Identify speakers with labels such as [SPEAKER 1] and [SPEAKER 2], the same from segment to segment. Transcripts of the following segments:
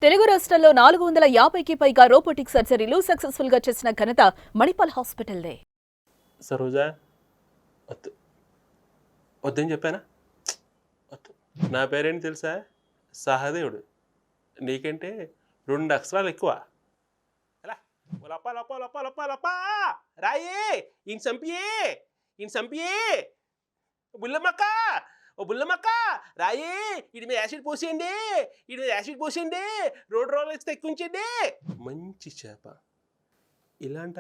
[SPEAKER 1] తెలుగు రాష్ట్రాల్లో 450కి పైగా రోబోటిక్ సర్జరీలు సక్సెస్ఫుల్ గా చేసిన ఘనత మణిపాల్ హాస్పిటల్దే.
[SPEAKER 2] సరోజా వద్దు వద్దని చెప్పానా? వద్దు. నా పేరేంటి తెలుసా? సహదేవుడు. నీకంటే 2 అక్షరాలు ఎక్కువ. ఎలా లప్ప లప్ప లప్ప లప్ప లప్ప రాయే ఈయన చంపియే బుల్లమ్మక్క, ఓ బుల్లమ్మక్క రాయే వీడి మీద యాసిడ్ పోసేయండి, రోడ్ వేస్తే ఎక్కుంచండి. మంచి చేప,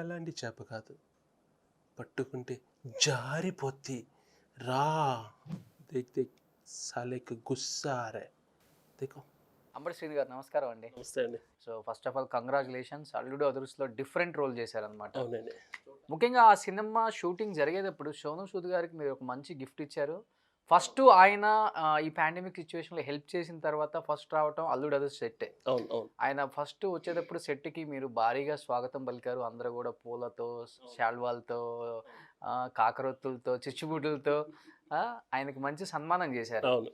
[SPEAKER 2] అలాంటి చేప కాదు, పట్టుకుంటే జారిపోద్ది. రా దేక్ దేక్ సాలేకి గుస్సారే దేకో.
[SPEAKER 3] అంబటి శ్రీని గారు నమస్కారం అండి.
[SPEAKER 2] నమస్తే అండి.
[SPEAKER 3] So first of all congratulations, అల్లుడు అదుర్స్లో డిఫరెంట్ రోల్ చేశారనమాట.
[SPEAKER 2] అవునండి.
[SPEAKER 3] ముఖ్యంగా ఆ సినిమా షూటింగ్ జరిగేటప్పుడు సోనూ సూద్ గారికి మీరు ఒక మంచి గిఫ్ట్ ఇచ్చారు. ఫస్ట్ ఆయన ఈ పాండమిక్ సిచ్యువేషన్లో హెల్ప్ చేసిన తర్వాత ఫస్ట్ రావటం అల్లుడు అదుర్స్ సెట్టే.
[SPEAKER 2] అవును.
[SPEAKER 3] ఆయన ఫస్ట్ వచ్చేటప్పుడు సెట్కి మీరు భారీగా స్వాగతం పలికారు. అందరూ కూడా పూలతో, శాల్వాలతో, కాకరొత్తులతో, చిచ్చుబుడ్లతో ఆయనకి మంచి సన్మానం చేశారు.
[SPEAKER 2] అవును.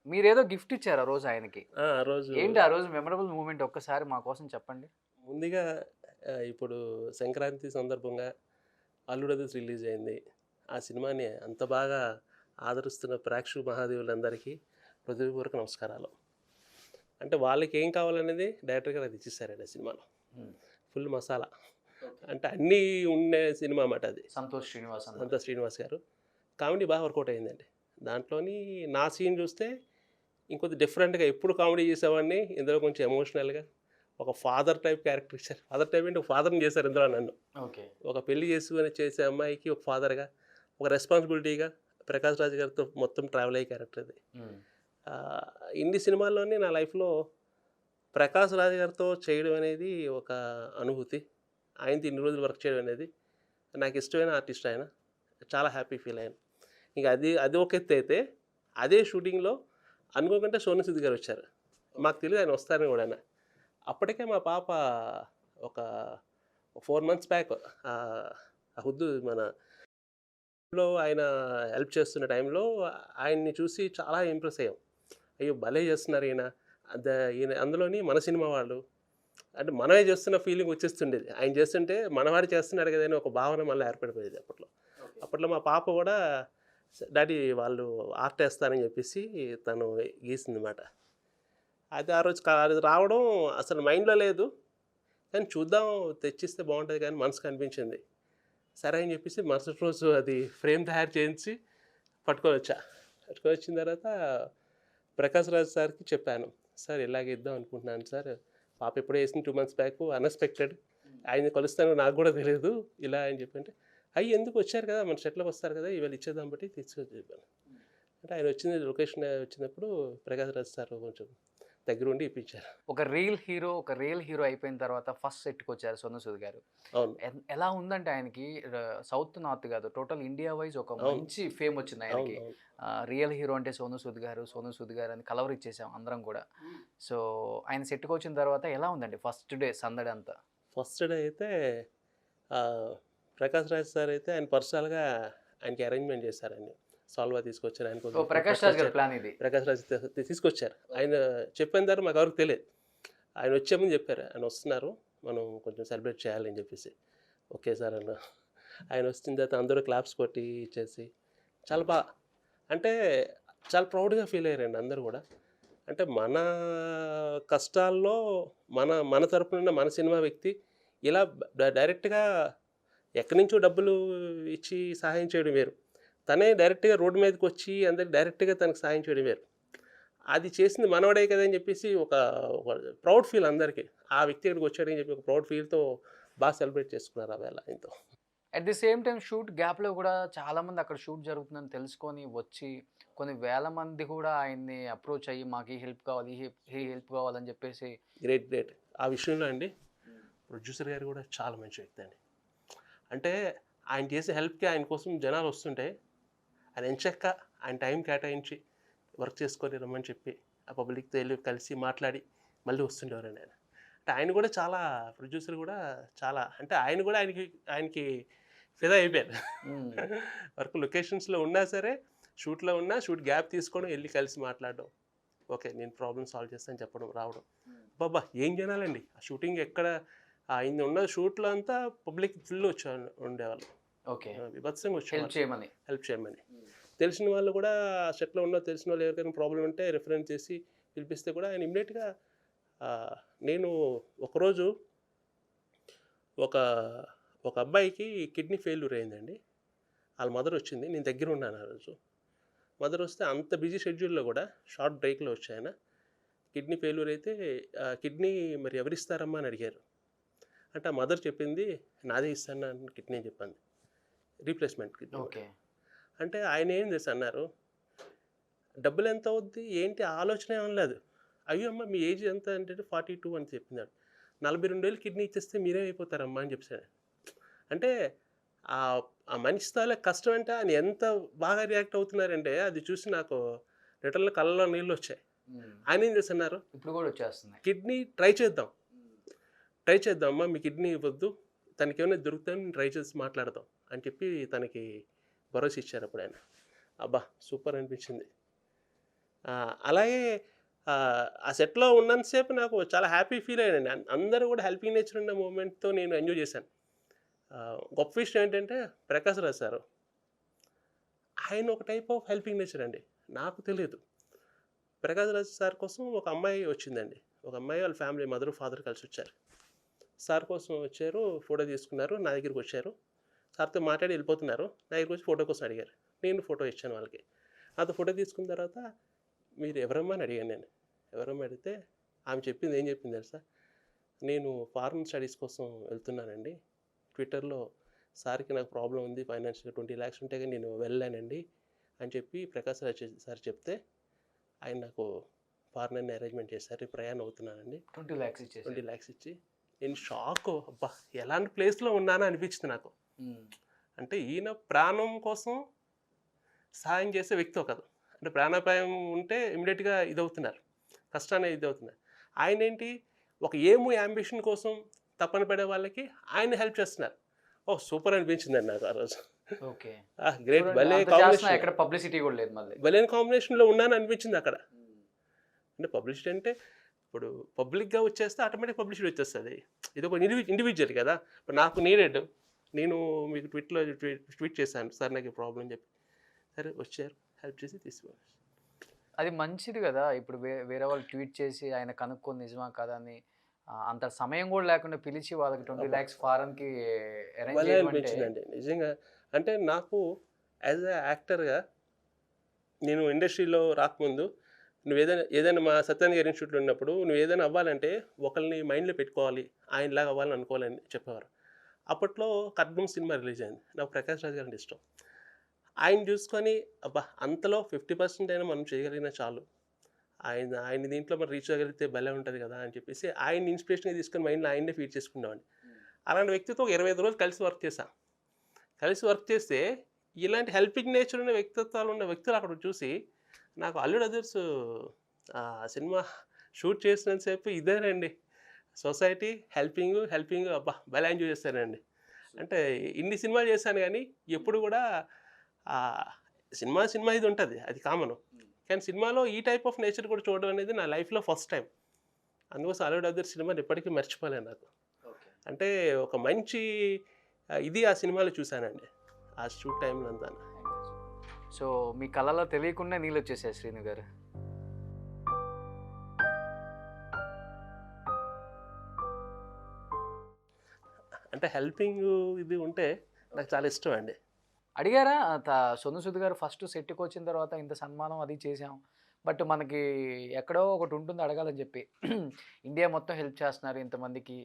[SPEAKER 3] మీరేదో గిఫ్ట్ ఇచ్చారు ఆ రోజు ఆయనకి.
[SPEAKER 2] ఆ రోజు
[SPEAKER 3] ఏంటి ఆ రోజు మెమరబుల్ మూమెంట్ ఒక్కసారి మా కోసం చెప్పండి.
[SPEAKER 2] ముందుగా ఇప్పుడు సంక్రాంతి సందర్భంగా అల్లుడు అదుర్స్ రిలీజ్ అయింది. ఆ సినిమాని అంత బాగా ఆదరిస్తున్న ప్రేక్షక మహాదేవులందరికీ హృదయపూర్వక నమస్కారాలు. అంటే వాళ్ళకి ఏం కావాలనేది డైరెక్టర్ గారు అది ఇచ్చేసారండి ఆ సినిమాలో. ఫుల్ మసాలా, అంటే అన్నీ ఉండే సినిమా అన్నమాట అది.
[SPEAKER 3] సంతోష్
[SPEAKER 2] శ్రీనివాస్ గారు కామెడీ బాగా వర్కౌట్ అయిందండి. దాంట్లోని నా సీన్ చూస్తే ఇంకొంచెం డిఫరెంట్గా, ఎప్పుడు కామెడీ చేసేవాడిని, ఇందులో కొంచెం ఎమోషనల్గా ఒక ఫాదర్ టైప్ క్యారెక్టర్ ఇచ్చారు. ఫాదర్ టైప్ అంటే ఒక ఫాదర్ని చేశారు ఇందులో నన్ను. ఒక పెళ్లి చేసుకుని చేసే అమ్మాయికి ఒక ఫాదర్గా, ఒక రెస్పాన్సిబిలిటీగా ప్రకాష్ రాజ్ గారితో మొత్తం ట్రావెల్ అయ్యే క్యారెక్టర్ అది. ఇన్ని సినిమాల్లోనే నా లైఫ్లో ప్రకాష్ రాజ్ గారితో చేయడం అనేది ఒక అనుభూతి. ఆయనతో ఇన్ని రోజులు వర్క్ చేయడం అనేది నాకు ఇష్టమైన ఆర్టిస్ట్ ఆయన. చాలా హ్యాపీ ఫీల్ అయ్యాను. ఇంకా అది ఒక ఎత్తు అయితే, అదే షూటింగ్లో అనుకోకుండా సోనూ సూద్ గారు వచ్చారు. మాకు తెలియదు ఆయన వస్తారని కూడా. అప్పటికే మా పాప ఒక 4 months బ్యాక్ హుద్దు మన లో ఆయన హెల్ప్ చేస్తున్న టైంలో ఆయన్ని చూసి చాలా ఇంప్రెస్ అయ్యాం. అయ్యో భలే చేస్తున్నారు ఈయన అందులోని మన సినిమా వాళ్ళు, అంటే మనమే చేస్తున్న ఫీలింగ్ వచ్చేస్తుండేది. ఆయన చేస్తుంటే మనవాడు చేస్తున్నాడు కదా అని ఒక భావన మళ్ళీ ఏర్పడిపోయేది అప్పట్లో మా పాప కూడా డాడీ వాళ్ళు ఆర్ట్ వేస్తారని చెప్పేసి తను గీసిందన్నమాట. అది ఆ రోజు అది రావడం అసలు మైండ్లో లేదు, కానీ చూద్దాం తెచ్చిస్తే బాగుంటుంది కానీ మనసుకు అనిపించింది. సరే అని చెప్పేసి మరుసటి రోజు అది ఫ్రేమ్ తయారు చేయించి పట్టుకొని వచ్చిన తర్వాత ప్రకాష్ రాజ్ సార్కి చెప్పాను, సార్ ఇలాగ ఇద్దాం అనుకుంటున్నాను సార్, పాప ఎప్పుడో వేసిన 2 months బ్యాక్, అన్ఎక్స్పెక్టెడ్, ఆయన కలుస్తాను నాకు కూడా తెలియదు ఇలా అని చెప్పంటే, అయ్యి ఎందుకు వచ్చారు కదా మన సెట్లోకి వస్తారు కదా ఇవాళ ఇచ్చేద్దాం బట్టి తీసుకొచ్చి చెప్పాను. అంటే ఆయన లొకేషన్ వచ్చినప్పుడు ప్రకాష్ రాజ్ సార్ కొంచెం దగ్గర ఉండి ఇప్పించారు.
[SPEAKER 3] ఒక రియల్ హీరో అయిపోయిన తర్వాత ఫస్ట్ సెట్కి వచ్చారు సోనూ సూద్ గారు.
[SPEAKER 2] అవును.
[SPEAKER 3] ఎలా ఉందంటే ఆయనకి సౌత్ నార్త్ కాదు, టోటల్ ఇండియా వైజ్ ఒక మంచి ఫేమ్ వచ్చింది ఆయనకి. రియల్ హీరో అంటే సోనూ సూద్ గారు అని కలవర్ ఇచ్చేసాం అందరం కూడా. సో ఆయన సెట్కి వచ్చిన తర్వాత ఎలా ఉందండి ఫస్ట్ డే సందడి అంతా?
[SPEAKER 2] ఫస్ట్ డే అయితే ప్రకాష్ రాజ్ సార్ అయితే ఆయన పర్సనల్గా ఆయనకి అరేంజ్మెంట్ చేశారండి. సాల్వా తీసుకొచ్చారు ఆయన.
[SPEAKER 3] ప్రకాష్ రాజ్ గారి ప్లాన్ ఇది.
[SPEAKER 2] ప్రకాష్ రాజ్ తీసుకొచ్చారు. ఆయన చెప్పిన తర్వాత మాకు ఎవరికి తెలియదు. ఆయన వచ్చే ముందు చెప్పారు, ఆయన వస్తున్నారు, మనం కొంచెం సెలబ్రేట్ చేయాలని చెప్పేసి. ఓకే సార్ అన్న. ఆయన వచ్చిన తర్వాత అందరూ క్లాప్స్ కొట్టి ఇచ్చేసి చాలా బాగా, అంటే చాలా ప్రౌడ్గా ఫీల్ అయ్యారండి అందరూ కూడా. అంటే మన కష్టాల్లో మన తరపున మన సినిమా వ్యక్తి ఇలా డైరెక్ట్గా ఎక్కడి నుంచో డబ్బులు ఇచ్చి సహాయం చేయడం వేరు, తనే డైరెక్ట్గా రోడ్డు మీదకి వచ్చి అందరికి డైరెక్ట్గా తనకు సహాయం చేయడం వేరు. అది చేసింది మనవాడే కదా అని చెప్పేసి ఒక ప్రౌడ్ ఫీల్ అందరికీ. ఆ వ్యక్తి ఇక్కడికి వచ్చాడని చెప్పి ఒక ప్రౌడ్ ఫీల్తో బాగా సెలబ్రేట్ చేసుకున్నారు ఆ వేళ ఆయనతో.
[SPEAKER 3] At the same time shoot గ్యాప్లో కూడా చాలామంది అక్కడ షూట్ జరుగుతుందని తెలుసుకొని వచ్చి కొన్ని వేల మంది కూడా ఆయన్ని అప్రోచ్ అయ్యి మాకు ఈ హెల్ప్ కావాలని చెప్పేసి.
[SPEAKER 2] గ్రేట్. ఆ విషయంలో అండి ప్రొడ్యూసర్ గారు కూడా చాలా మంచి వ్యక్తి అండి. అంటే ఆయన చేసే హెల్ప్కి ఆయన కోసం జనాలు వస్తుంటే ఆయన ఎంచక్క ఆయన టైం కేటాయించి వర్క్ చేసుకొని రమ్మని చెప్పి ఆ పబ్లిక్తో వెళ్ళి కలిసి మాట్లాడి మళ్ళీ వస్తుండేవారండి ఆయన. అంటే ఆయన కూడా చాలా, ప్రొడ్యూసర్ కూడా చాలా, అంటే ఆయన కూడా ఆయనకి ఫిదా అయిపోయారు. వర్క్ లొకేషన్స్లో ఉన్నా సరే, షూట్లో ఉన్నా షూట్ గ్యాప్ తీసుకోవడం, వెళ్ళి కలిసి మాట్లాడడం, ఓకే నేను ప్రాబ్లమ్ సాల్వ్ చేస్తాను చెప్పడం, రావడం, అబ్బాబ్బా ఏం జనాలండి ఆ షూటింగ్ ఎక్కడ ఆయన ఉన్న షూట్లో అంతా పబ్లిక్ ఫుల్ ఉండేవాళ్ళు.
[SPEAKER 3] ఓకే.
[SPEAKER 2] విభత్సంగా
[SPEAKER 3] హెల్ప్
[SPEAKER 2] వచ్చేవాళ్ళు
[SPEAKER 3] చేయమని.
[SPEAKER 2] హెల్ప్ చేయమని. తెలిసిన వాళ్ళు కూడా సెట్లో ఉన్న తెలిసిన వాళ్ళు ఎవరికైనా ప్రాబ్లం ఉంటే రిఫరెన్స్ చేసి పిలిపిస్తే కూడా ఆయన ఇమ్మీడియట్గా నేను ఒకరోజు ఒక ఒక అబ్బాయికి కిడ్నీ ఫెయిల్యూర్ అయిందండి. వాళ్ళ మదర్ వచ్చింది. నేను దగ్గర ఉన్నాను ఆ రోజు. మదర్ వస్తే అంత బిజీ షెడ్యూల్లో కూడా షార్ట్ బ్రేక్లో వచ్చాయన. కిడ్నీ ఫెయిల్యూర్ అయితే కిడ్నీ మరి ఎవరిస్తారమ్మా అని అడిగారు. అంటే ఆ మదర్ చెప్పింది నాదే ఇస్తాను కిడ్నీ అని చెప్పింది, రీప్లేస్మెంట్ కిడ్నీ.
[SPEAKER 3] ఓకే.
[SPEAKER 2] అంటే ఆయన ఏం చేసి అన్నారు, డబ్బులు ఎంత అవుద్ది ఏంటి ఆలోచన ఏమీ లేదు. అయ్యో అమ్మ మీ ఏజ్ ఎంత అంటే 42 అని చెప్పినాడు. 42 ఏళ్ళు కిడ్నీ ఇచ్చేస్తే మీరేమైపోతారమ్మా అని చెప్పాను. అంటే ఆ మనిషి తాలే కష్టం అంటే ఆయన ఎంత బాగా రియాక్ట్ అవుతున్నారంటే అది చూసి నాకు రిటర్న్లో కళ్ళలో నీళ్ళు వచ్చాయి. ఆయన ఏం చేస్తున్నారు,
[SPEAKER 3] ఇప్పుడు కూడా వచ్చేస్తున్నాయి.
[SPEAKER 2] కిడ్నీ ట్రై చేద్దాం అమ్మా మీ కిడ్నీ ఇవ్వద్దు, తనకి ఏమైనా దొరుకుతాయని ట్రై చేసి మాట్లాడదాం అని చెప్పి తనకి భరోసా ఇచ్చారు అప్పుడు ఆయన. అబ్బా సూపర్ అనిపించింది. అలాగే ఆ సెట్లో ఉన్నంతసేపు నాకు చాలా హ్యాపీ ఫీల్ అయ్యానండి. అందరూ కూడా హెల్పింగ్ నేచర్ ఉన్న మూమెంట్తో నేను ఎంజాయ్ చేశాను. గొప్ప విషయం ఏంటంటే ప్రకాష్ రాజ్ సారు ఆయన ఒక టైప్ ఆఫ్ హెల్పింగ్ నేచర్ అండి. నాకు తెలియదు. ప్రకాష్ రాజ్ సార్ కోసం ఒక అమ్మాయి వచ్చిందండి. ఒక అమ్మాయి వాళ్ళ ఫ్యామిలీ మదర్ ఫాదర్ కలిసి వచ్చారు. సార్ కోసం వచ్చారు, ఫోటో తీసుకున్నారు, నా దగ్గరికి వచ్చారు. సార్తో మాట్లాడి వెళ్ళిపోతున్నారు. నా దగ్గరికి వచ్చి ఫోటో కోసం అడిగారు. నేను ఫోటో ఇచ్చాను వాళ్ళకి. నాతో ఫోటో తీసుకున్న తర్వాత మీరు ఎవరమ్మా అని అడిగాను నేను. ఎవరమ్మా అడిగితే ఆమె చెప్పింది ఏం చెప్పింది తెలుసా, నేను ఫారెన్ స్టడీస్ కోసం వెళ్తున్నానండి. ట్విట్టర్లో సార్కి నాకు ప్రాబ్లం ఉంది ఫైనాన్షియల్గా 20 lakhs ఉంటే కానీ నేను వెళ్ళానండి అని చెప్పి ప్రకాష్ రాజ్ సార్ చెప్తే ఆయన నాకు ఫారెన్ అరేంజ్మెంట్ చేశారు. ప్రయాణం అవుతున్నానండి
[SPEAKER 3] 20 lakhs ఇచ్చేసి.
[SPEAKER 2] 20 lakhs ఇచ్చి. నేను షాక్. అబ్బా ఎలాంటి ప్లేస్లో ఉన్నానో అనిపించింది నాకు. అంటే ఈయన ప్రాణం కోసం సహాయం చేసే వ్యక్తి ఒకదు. అంటే ప్రాణాపాయం ఉంటే ఇమీడియట్గా ఇదవుతున్నారు, కష్టాన్ని ఇదవుతున్నారు. ఆయన ఏంటి ఒక యాంబిషన్ కోసం తపన పడే వాళ్ళకి ఆయన హెల్ప్ చేస్తున్నారు. ఓ సూపర్ అనిపించిందండి నాకు ఆ రోజు.
[SPEAKER 3] ఓకే.
[SPEAKER 2] గ్రేట్, భలే
[SPEAKER 3] ఎక్కడ పబ్లిసిటీ కూడా లేదు, మళ్ళీ
[SPEAKER 2] భలే కాంబినేషన్లో ఉన్నాను అనిపించింది అక్కడ. అంటే పబ్లిసిటీ అంటే ఇప్పుడు పబ్లిక్గా వచ్చేస్తే ఆటోమేటిక్ పబ్లిసిటీ వచ్చేస్తుంది. ఇది ఒక ఇండివిజువల్ కదా. ఇప్పుడు నాకు నీడెడ్, నేను మీకు ట్వీట్ చేశాను సార్ నాకు ప్రాబ్లం చెప్పి, సరే వచ్చారు హెల్ప్ చేసి తీసుకున్నారు.
[SPEAKER 3] అది మంచిది కదా. ఇప్పుడు వేరే వాళ్ళు ట్వీట్ చేసి ఆయన కనుక్కొని నిజమా కదా అని అంత సమయం కూడా లేకుండా పిలిచి వాళ్ళకి 20 lakhs ఫారెన్కి అరేంజ్ చేయడం
[SPEAKER 2] అనిపించిందండి నిజంగా. అంటే నాకు యాజ్ ఎ యాక్టర్గా నేను ఇండస్ట్రీలో రాకముందు నువ్వు ఏదైనా మా సత్యానంద గారి ఇన్స్టిట్యూట్లో ఉన్నప్పుడు నువ్వు ఏదైనా అవ్వాలంటే ఒకరిని మైండ్లో పెట్టుకోవాలి, ఆయనలాగా అవ్వాలని అనుకోవాలని చెప్పేవారు. అప్పట్లో కట్నం సినిమా రిలీజ్ అయింది. నాకు ప్రకాష్ రాజ్ గారు అంటే ఇష్టం. ఆయన చూసుకొని అబ్బా అంతలో 50% అయినా మనం చేయగలిగినా చాలు, ఆయన దీంట్లో మనం రీచ్ అవ్వగలిగితే భలే ఉంటుంది కదా అని చెప్పేసి ఆయన ఇన్స్పిరేషన్గా తీసుకొని మైండ్లో ఆయన్నే ఫీడ్ చేసుకునేవాడిని. అలాంటి వ్యక్తితో ఒక 25 రోజులు కలిసి వర్క్ చేస్తే ఇలాంటి హెల్పింగ్ నేచర్ ఉన్న వ్యక్తిత్వాలు ఉన్న వ్యక్తులు అక్కడ చూసి నాకు అల్లుడు అదర్స్ సినిమా షూట్ చేసినంతసేపు ఇదేనండి సొసైటీ హెల్పింగ్ అబ్బా భలే ఎంజాయ్ చేస్తానండి. అంటే ఇన్ని సినిమాలు చేశాను కానీ ఎప్పుడు కూడా సినిమా ఇది ఉంటుంది, అది కామను. కానీ సినిమాలో ఈ టైప్ ఆఫ్ నేచర్ కూడా చూడడం అనేది నా లైఫ్లో ఫస్ట్ టైం. అందుకోసం అల్లుడు అదర్స్ సినిమాని ఎప్పటికీ మర్చిపోలేను నాకు. అంటే ఒక మంచి ఇది ఆ సినిమాలో చూశానండి ఆ షూట్ టైంలో అంతా.
[SPEAKER 3] సో మీ కళలో తెలియకుండా నీళ్ళు వచ్చేసాయి శ్రీను గారు.
[SPEAKER 2] అంటే హెల్పింగ్ ఇది ఉంటే నాకు చాలా ఇష్టం అండి.
[SPEAKER 3] అడిగారా సోను సూద్ గారు ఫస్ట్ సెట్కి వచ్చిన తర్వాత ఇంత సన్మానం అది చేసాం, బట్ మనకి ఎక్కడో ఒకటి ఉంటుంది అడగాలని చెప్పి, ఇండియా మొత్తం హెల్ప్ చేస్తున్నారు ఇంతమందికి,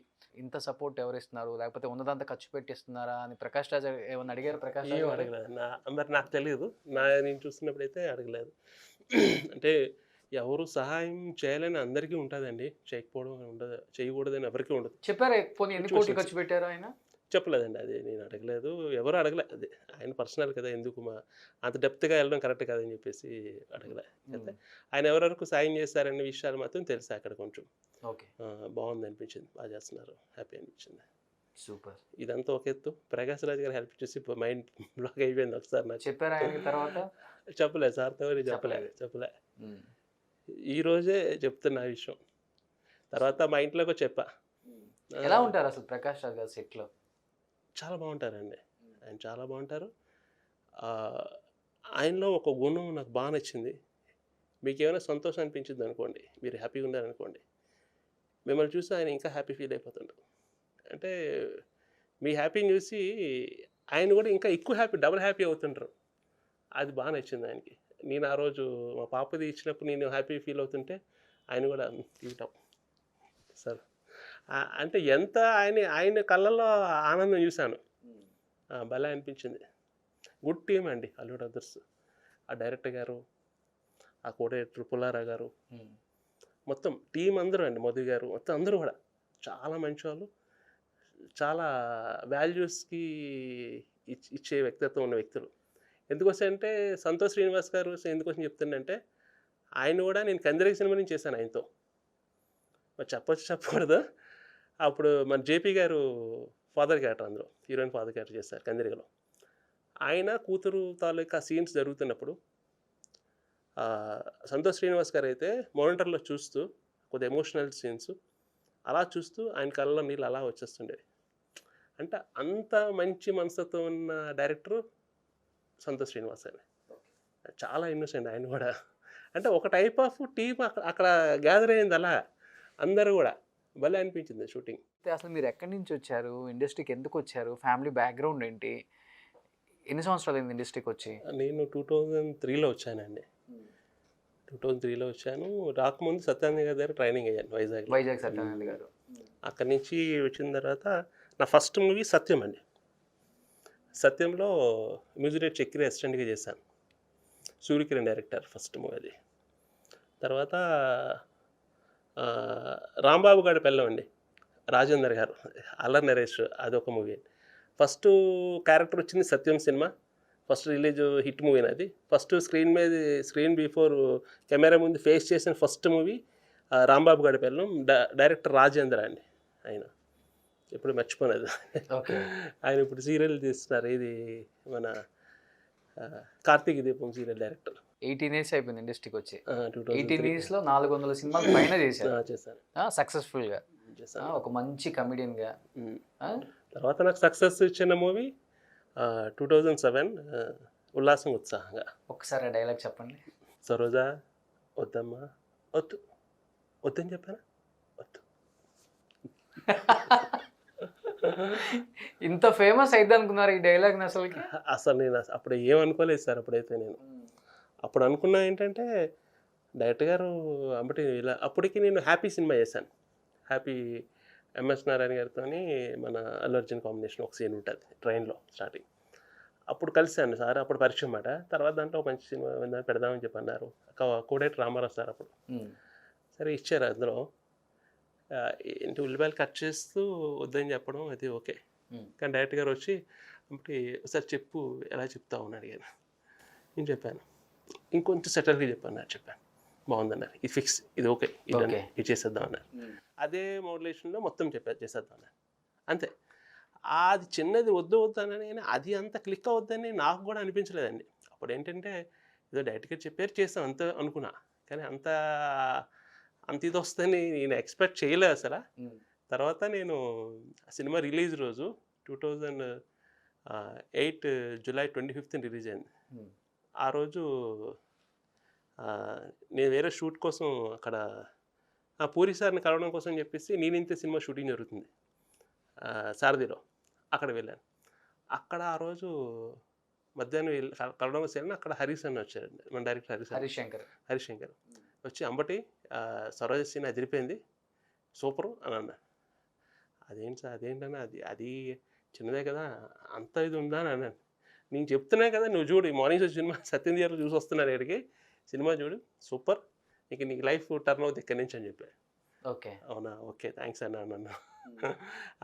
[SPEAKER 3] ఇంత సపోర్ట్ ఎవరు ఇస్తున్నారు, లేకపోతే ఉన్నదంతా ఖర్చు పెట్టిస్తున్నారా అని ప్రకాష్ రాజ్ ఏమన్నా అడిగారు? ప్రకాష్ రాజ్
[SPEAKER 2] అడగలేదు, మరి నాకు తెలియదు, నేను చూస్తున్నప్పుడు అయితే అడగలేదు. అంటే ఎవరు సహాయం చేయాలని అందరికీ ఉంటుందండి, చేయకపోవడం ఉండదు, చేయకూడదని ఎవరికీ ఉండదు.
[SPEAKER 3] చెప్పారు పోనీ ఎన్ని కోట్లు ఖర్చు పెట్టారు ఆయన?
[SPEAKER 2] చెప్పలేదండి, అది నేను అడగలేదు, ఎవరు అడగలేదు. అది ఆయన పర్సనల్ కదా, ఎందుకు అంత డెప్త్గా వెళ్ళడం కరెక్ట్ కాదని చెప్పేసి అడగలే. అయితే ఆయన ఎవరెవరికి సాయం చేస్తారనే విషయాలు మాత్రం తెలుసు అక్కడ కొంచెం.
[SPEAKER 3] ఓకే,
[SPEAKER 2] బాగుంది అనిపించింది, బాగా చేస్తున్నారు, హ్యాపీ అనిపించింది.
[SPEAKER 3] సూపర్.
[SPEAKER 2] ఇదంతా ఒక ఎత్తు. ప్రకాష్ రాజ్ గారు హెల్ప్ చేసి మైండ్ బ్లాక్ అయిపోయింది ఒకసారి నాకు.
[SPEAKER 3] చెప్పారు ఆయన తర్వాత?
[SPEAKER 2] చెప్పలేదు సార్తో, చెప్పలే. ఈరోజే చెప్తున్నా ఆ విషయం. తర్వాత మా ఇంట్లోకి చెప్పా.
[SPEAKER 3] ఎలా ఉంటారు అసలు ప్రకాష్ రాజ్ గారు సెట్లో?
[SPEAKER 2] చాలా బాగుంటారండి. ఆయన చాలా బాగుంటారు. ఆహ్, ఆయనలో ఒక గుణం నాకు బాగా నచ్చింది. మీకేమైనా సంతోషం అనిపించింది అనుకోండి, మీరు హ్యాపీగా ఉన్నారనుకోండి, మిమ్మల్ని చూసి ఆయన ఇంకా హ్యాపీ ఫీల్ అయిపోతుంటారు. అంటే మీ హ్యాపీని చూసి ఆయన కూడా ఇంకా ఎక్కువ హ్యాపీ, డబుల్ హ్యాపీ అవుతుంటారు. అది బాగా నచ్చింది ఆయనకి. నేను ఆ రోజు మా పాపది ఇచ్చినప్పుడు నేను హ్యాపీ ఫీల్ అవుతుంటే ఆయన కూడా తీయటం సార్. అంటే ఎంత ఆయన కళ్ళల్లో ఆనందం చూశాను. భలే అనిపించింది. గుడ్ టీమ్ అండి అల్లు బ్రదర్స్. ఆ డైరెక్టర్ గారు, ఆ కోడైరెక్టర్ పుల్లారావు గారు, మొత్తం టీం అందరూ అండి, మధు గారు, మొత్తం అందరూ కూడా చాలా మంచివాళ్ళు. చాలా వాల్యూస్కి ఇచ్చే వ్యక్తిత్వం ఉన్న వ్యక్తులు. ఎందుకోసం అంటే సంతోష్ శ్రీనివాస్ గారు ఎందుకోసం చెప్తుందంటే, ఆయన కూడా నేను కందిరేగ సినిమా నుంచి చేశాను ఆయనతో. మరి చెప్పొచ్చు చెప్పకూడదు. అప్పుడు మన జేపీ గారు ఫాదర్ క్యారెక్టర్, అందులో హీరోయిన్ ఫాదర్ క్యారెక్టర్ చేశారు కందిరేగలో. ఆయన కూతురు తాలూకా సీన్స్ జరుగుతున్నప్పుడు సంతోష్ శ్రీనివాస్ గారు అయితే మానిటర్లో చూస్తూ కొద్ది ఎమోషనల్ సీన్స్ అలా చూస్తూ ఆయన కళ్ళలో నీళ్ళు అలా వచ్చేస్తుండేవి. అంటే అంత మంచి మనసుతో ఉన్న డైరెక్టరు సంతోష్ శ్రీనివాస్ అని. చాలా ఇన్నోసెంట్ ఆయన కూడా. అంటే ఒక టైప్ ఆఫ్ టీమ్ అక్కడ గ్యాదర్ అయింది, అలా అందరూ కూడా భలే అనిపించింది షూటింగ్.
[SPEAKER 3] అసలు మీరు ఎక్కడి నుంచి వచ్చారు, ఇండస్ట్రీకి ఎందుకు వచ్చారు, ఫ్యామిలీ బ్యాక్గ్రౌండ్ ఏంటి, ఎన్ని సంవత్సరాలు అయింది ఇండస్ట్రీకి వచ్చి?
[SPEAKER 2] నేను 2003లో వచ్చానండి. 2003లో వచ్చాను. రాకముందు సత్యానంద గారి దగ్గర ట్రైనింగ్ అయ్యాను
[SPEAKER 3] వైజాగ్ సత్యానంద గారు.
[SPEAKER 2] అక్కడి నుంచి వచ్చిన తర్వాత నా ఫస్ట్ మూవీ సత్యం అండి. సత్యంలో మ్యూజిక్ డైరెక్టర్ చక్రి అసిస్టెంట్గా చేశాను. సూర్యకిరణ్ డైరెక్టర్ ఫస్ట్ మూవీ అది. తర్వాత రాంబాబు గారి పెళ్ళం అండి, రాజేందర్ గారు, అల్లరి నరేష్, అదొక మూవీ. ఫస్ట్ క్యారెక్టర్ వచ్చింది Satyam cinema. First release hit movie అది. ఫస్ట్ స్క్రీన్ బిఫోర్ కెమెరా ముందు ఫేస్ చేసిన ఫస్ట్ మూవీ రాంబాబు గారి పెళ్ళం. డైరెక్టర్ రాజేంద్ర అండి ఆయన. ఎప్పుడు మర్చిపోలేదు. ఆయన ఇప్పుడు సీరియల్ తీస్తున్నారు, ఇది మన కార్తీక దీపం సీరియల్ డైరెక్టర్.
[SPEAKER 3] 18 years అయిపోయింది ఇండస్ట్రీకి వచ్చి. 18 yearsలో 400 సినిమాలు పైన చేశాను సక్సెస్ఫుల్గా. ఒక మంచి కమెడియన్గా.
[SPEAKER 2] తర్వాత నాకు సక్సెస్ ఇచ్చిన మూవీ 2007 ఉల్లాసం ఉత్సాహంగా.
[SPEAKER 3] ఒకసారి ఆ డైలాగ్ చెప్పండి.
[SPEAKER 2] సరోజా వద్దమ్మా, వద్దు, వద్దని చెప్పానా, వద్దు.
[SPEAKER 3] ఇంత ఫేమస్ అయితే అనుకున్నారు ఈ డైలాగ్
[SPEAKER 2] అసలు నేను అప్పుడు ఏమనుకోలేదు సార్. అప్పుడైతే నేను అప్పుడు అనుకున్నా ఏంటంటే డైరెక్టర్ గారు అంబటి ఇలా, అప్పటికి నేను హ్యాపీ సినిమా చేశాను. హ్యాపీ ఎంఎస్ నారాయణ గారితో మన అల్లు అర్జున్ కాంబినేషన్ ఒక సీన్ ఉంటుంది ట్రైన్లో స్టార్టింగ్. అప్పుడు కలిశాను సార్, అప్పుడు పరిచయం మాట. తర్వాత దాంట్లో ఒక మంచి సినిమా పెడదామని చెప్పి అన్నారు. కోడేటి రామారావు సార్ అప్పుడు. సరే ఇచ్చారు. అందులో ఏంటి ఉల్లిపాయలు కట్ చేస్తూ వద్దని చెప్పడం అది ఓకే. కానీ డైరెక్టర్ గారు వచ్చి అంటే ఒకసారి చెప్పు, ఎలా చెప్తావు అని అడిగాను. నేను చెప్పాను, ఇంకొంచెం సెటిల్గా చెప్పాను. బాగుందన్నారు, ఇది ఫిక్స్, ఇది ఓకే, ఇది చేసేద్దాం అన్నారు. అదే మోడ్యులేషన్లో మొత్తం చేసేద్దాం అన్నారు. అంతే. అది చిన్నది వద్దు వద్దానని, అది అంత క్లిక్ అవుద్దని నాకు కూడా అనిపించలేదండి. అప్పుడు ఏంటంటే ఏదో డైరెక్ట్గా చెప్పారు, చేస్తాం అంత అనుకున్నా. కానీ అంత ఇది వస్తుందని నేను ఎక్స్పెక్ట్ చేయలేదు అసలు. తర్వాత నేను సినిమా రిలీజ్ రోజు 2008 జూలై 25th రిలీజ్ అయింది. ఆ రోజు నేను వేరే షూట్ కోసం అక్కడ పూరి సార్ని కలవడం కోసం చెప్పేసి నేను ఇంతే సినిమా షూటింగ్ జరుగుతుంది సారథిలో. అక్కడ వెళ్ళాను. అక్కడ ఆ రోజు మధ్యాహ్నం కలవడం కోసం వెళ్ళిన అక్కడ హరీష్ అన్న వచ్చారండి, మన డైరెక్టర్ హరిశంకర్ వచ్చి అంబటి సరోజ సీన్ అదిరిపోయింది, సూపరు అని అన్నా. అదేంటన్నా అది చిన్నదే కదా, అంత ఇది ఉందా అని అన్నాను. నేను చెప్తున్నా కదా, నువ్వు చూడు, మార్నింగ్ సినిమా సత్యం థియేటర్ చూసి వస్తున్నాను ఇక్కడికి, సినిమా చూడు సూపర్, నీకు లైఫ్ టర్న్ అవుతుంది ఇక్కడి నుంచి అని చెప్పాను.
[SPEAKER 3] ఓకే,
[SPEAKER 2] అవునా, ఓకే, థ్యాంక్స్ అన్న అన్నాను.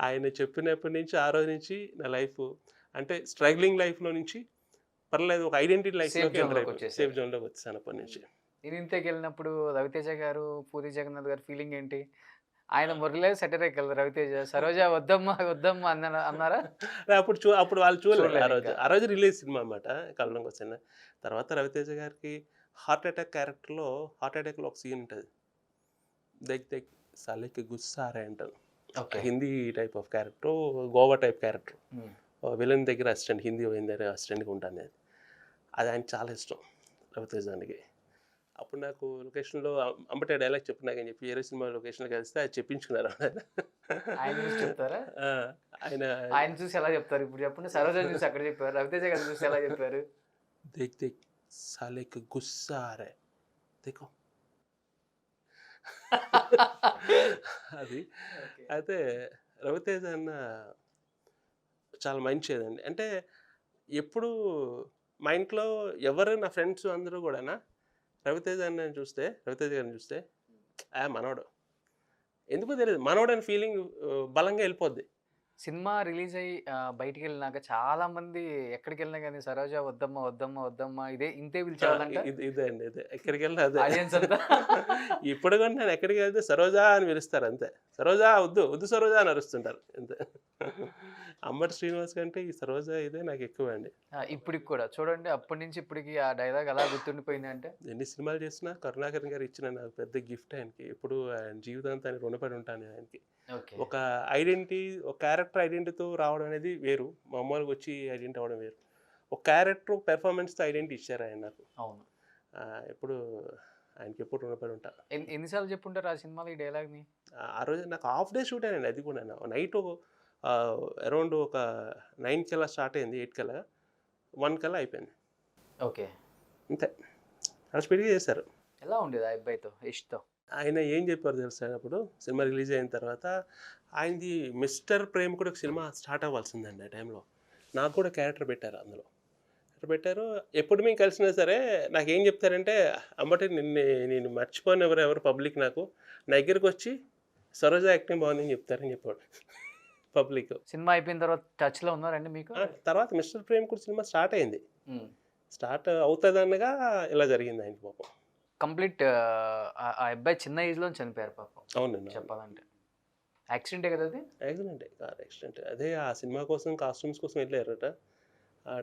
[SPEAKER 2] ఆయన చెప్పినప్పటి నుంచి ఆ రోజు నుంచి నా లైఫ్ అంటే స్ట్రగ్లింగ్ లైఫ్లో నుంచి పర్లేదు ఒక ఐడెంటిటీ లైఫ్లోకి సేఫ్ జోన్లోకి వచ్చేసాను అప్పటి నుంచి.
[SPEAKER 3] నేను ఇంతకు వెళ్ళినప్పుడు రవితేజ గారు, పూరి జగన్నాథ్ గారు ఫీలింగ్ ఏంటి? ఆయన మురళి సెటరేకి వెళ్ళారు, రవితేజ సరోజ వద్దమ్మా అన్నారా?
[SPEAKER 2] అప్పుడు వాళ్ళు చూడలేదు. ఆ రోజు రిలీజ్ సినిమా అన్నమాట, కలవడం వచ్చిన తర్వాత రవితేజ గారికి హార్ట్ అటాక్లో ఒక సీన్ ఉంటుంది. సాలేకి గుస్సారే అంటారు.
[SPEAKER 3] Okay.
[SPEAKER 2] Hindi type of character, Goa type character. Villain దగ్గర అసిస్టెంట్, హిందీ విలన్ దగ్గర అసిస్టెంట్గా ఉంటాను నేను. అది ఆయనకి చాలా ఇష్టం రవితేజానికి. అప్పుడు నాకు లొకేషన్లో అంబటే డైలాగ్ చెప్పు నాకు అని చెప్పి వేరే సినిమా లొకేషన్లో కలిస్తే అది చెప్పించుకున్నారు.
[SPEAKER 3] ఆయన చూసి చెప్తారా?
[SPEAKER 2] ఆ, ఆయన
[SPEAKER 3] ఆయన చూసి ఎలా చెప్తారు ఇప్పుడు చెప్పండి? సరోజాని చూసి అక్కడ చెప్పారు, రవితేజ గారిని చూసి ఎలా చెప్పారు?
[SPEAKER 2] దేక్ దేక్ సాలేకి గుస్సారే దేకో అది. అయితే రవితేజ అన్న చాలా మంచిదండి. అంటే ఎప్పుడు మా ఇంట్లో ఎవరు నా ఫ్రెండ్స్ అందరూ కూడానా రవితేజ అన్నని చూస్తే, రవితేజ గారిని చూస్తే మనోడు ఎందుకో తెలియదు, మనోడు అనే ఫీలింగ్ బలంగా వెళ్ళిపోద్ది.
[SPEAKER 3] సినిమా రిలీజ్ అయ్యి బయటికి వెళ్ళినాక చాలా మంది ఎక్కడికి వెళ్ళినా కానీ సరోజ వద్దమ్మా వద్దమ్మా వద్దమ్మా ఇంతే పిలిచేవాళ్ళంట
[SPEAKER 2] ఇదే అండి, ఇదే ఎక్కడికి వెళ్ళినా అదే.
[SPEAKER 3] ఆడియన్స్ అంతా.
[SPEAKER 2] ఇప్పుడు కూడా నేను ఎక్కడికి వెళ్తే సరోజా అని పిలుస్తారు అంతే. సరోజా వద్దు వద్దు సరోజా అని అరుస్తుంటారు అంతే. అంబటి శ్రీనివాస్ కంటే ఈ సరోజా ఇదే నాకు ఎక్కువ అండి.
[SPEAKER 3] ఇప్పటికి కూడా చూడండి, అప్పటి నుంచి ఇప్పటికి ఆ డైలాగ్ అలా గుర్తుండిపోయింది అంటే.
[SPEAKER 2] ఎన్ని సినిమాలు చేసినా కరుణాకరన్ గారు ఇచ్చిన నాకు పెద్ద గిఫ్ట్ ఆయనకి. ఎప్పుడు ఆయన జీవితాంతానికి రుణపడి ఉంటాను నేను ఆయనకి. ఒక ఐడెంటిటీ, ఒక క్యారెక్టర్ ఐడెంటిటీతో రావడం అనేది వేరు, మామూలుగా వచ్చి ఐడెంటిటీ అవ్వడం వేరు. ఒక క్యారెక్టర్ పెర్ఫార్మెన్స్తో ఐడెంటిటీ ఇచ్చారు ఆయన నాకు.
[SPEAKER 3] అవును.
[SPEAKER 2] ఎప్పుడు ఆయనకి ఎప్పుడు రుణపడి ఉంటా.
[SPEAKER 3] ఎన్నిసార్లు చెప్పుంటారు ఆ సినిమాలో ఈ డైలాగ్ని?
[SPEAKER 2] ఆ రోజు నాకు హాఫ్ డే షూట్ అయినండి, అది కూడా నైట్ అరౌండ్ ఒక 9 కల్లా స్టార్ట్ అయింది, 8 కల్లా 1 కల్లా అయిపోయింది.
[SPEAKER 3] ఓకే.
[SPEAKER 2] అంతే, అలా స్పీడ్గా చేశారు.
[SPEAKER 3] ఎలా ఉండేది ఆ అబ్బాయితో, యష్తో?
[SPEAKER 2] ఆయన ఏం చెప్పారు తెలుసా, అప్పుడు సినిమా రిలీజ్ అయిన తర్వాత ఆయనది మిస్టర్ ప్రేమ్ కూడా ఒక సినిమా స్టార్ట్ అవ్వాల్సిందండి. ఆ టైంలో నాకు కూడా క్యారెక్టర్ పెట్టారు, అందులో పెట్టారు. ఎప్పుడు మేము కలిసినా సరే నాకేం చెప్తారంటే, అంబటి నేను మర్చిపోను ఎవరు పబ్లిక్ నాకు నా దగ్గరికి వచ్చి సరోజ యాక్టింగ్ బాగుందని చెప్తారని చెప్పాడు పబ్లిక్.
[SPEAKER 3] సినిమా అయిపోయిన తర్వాత టచ్లో ఉన్నారండి మీకు?
[SPEAKER 2] తర్వాత మిస్టర్ ప్రేమ్ కూడా సినిమా స్టార్ట్ అయింది, స్టార్ట్ అవుతుంది అనగా ఇలా జరిగింది ఆయనకి పాపం.
[SPEAKER 3] కంప్లీట్ ఆ అబ్బాయి చిన్న ఏజ్లో చనిపోయారు పాపం.
[SPEAKER 2] అవునండి,
[SPEAKER 3] చెప్పాలంటే యాక్సిడెంటే కదా అది?
[SPEAKER 2] Accident, car accident. అదే ఆ సినిమా కోసం కాస్ట్యూమ్స్ కోసం వెళ్ళారట. ఆ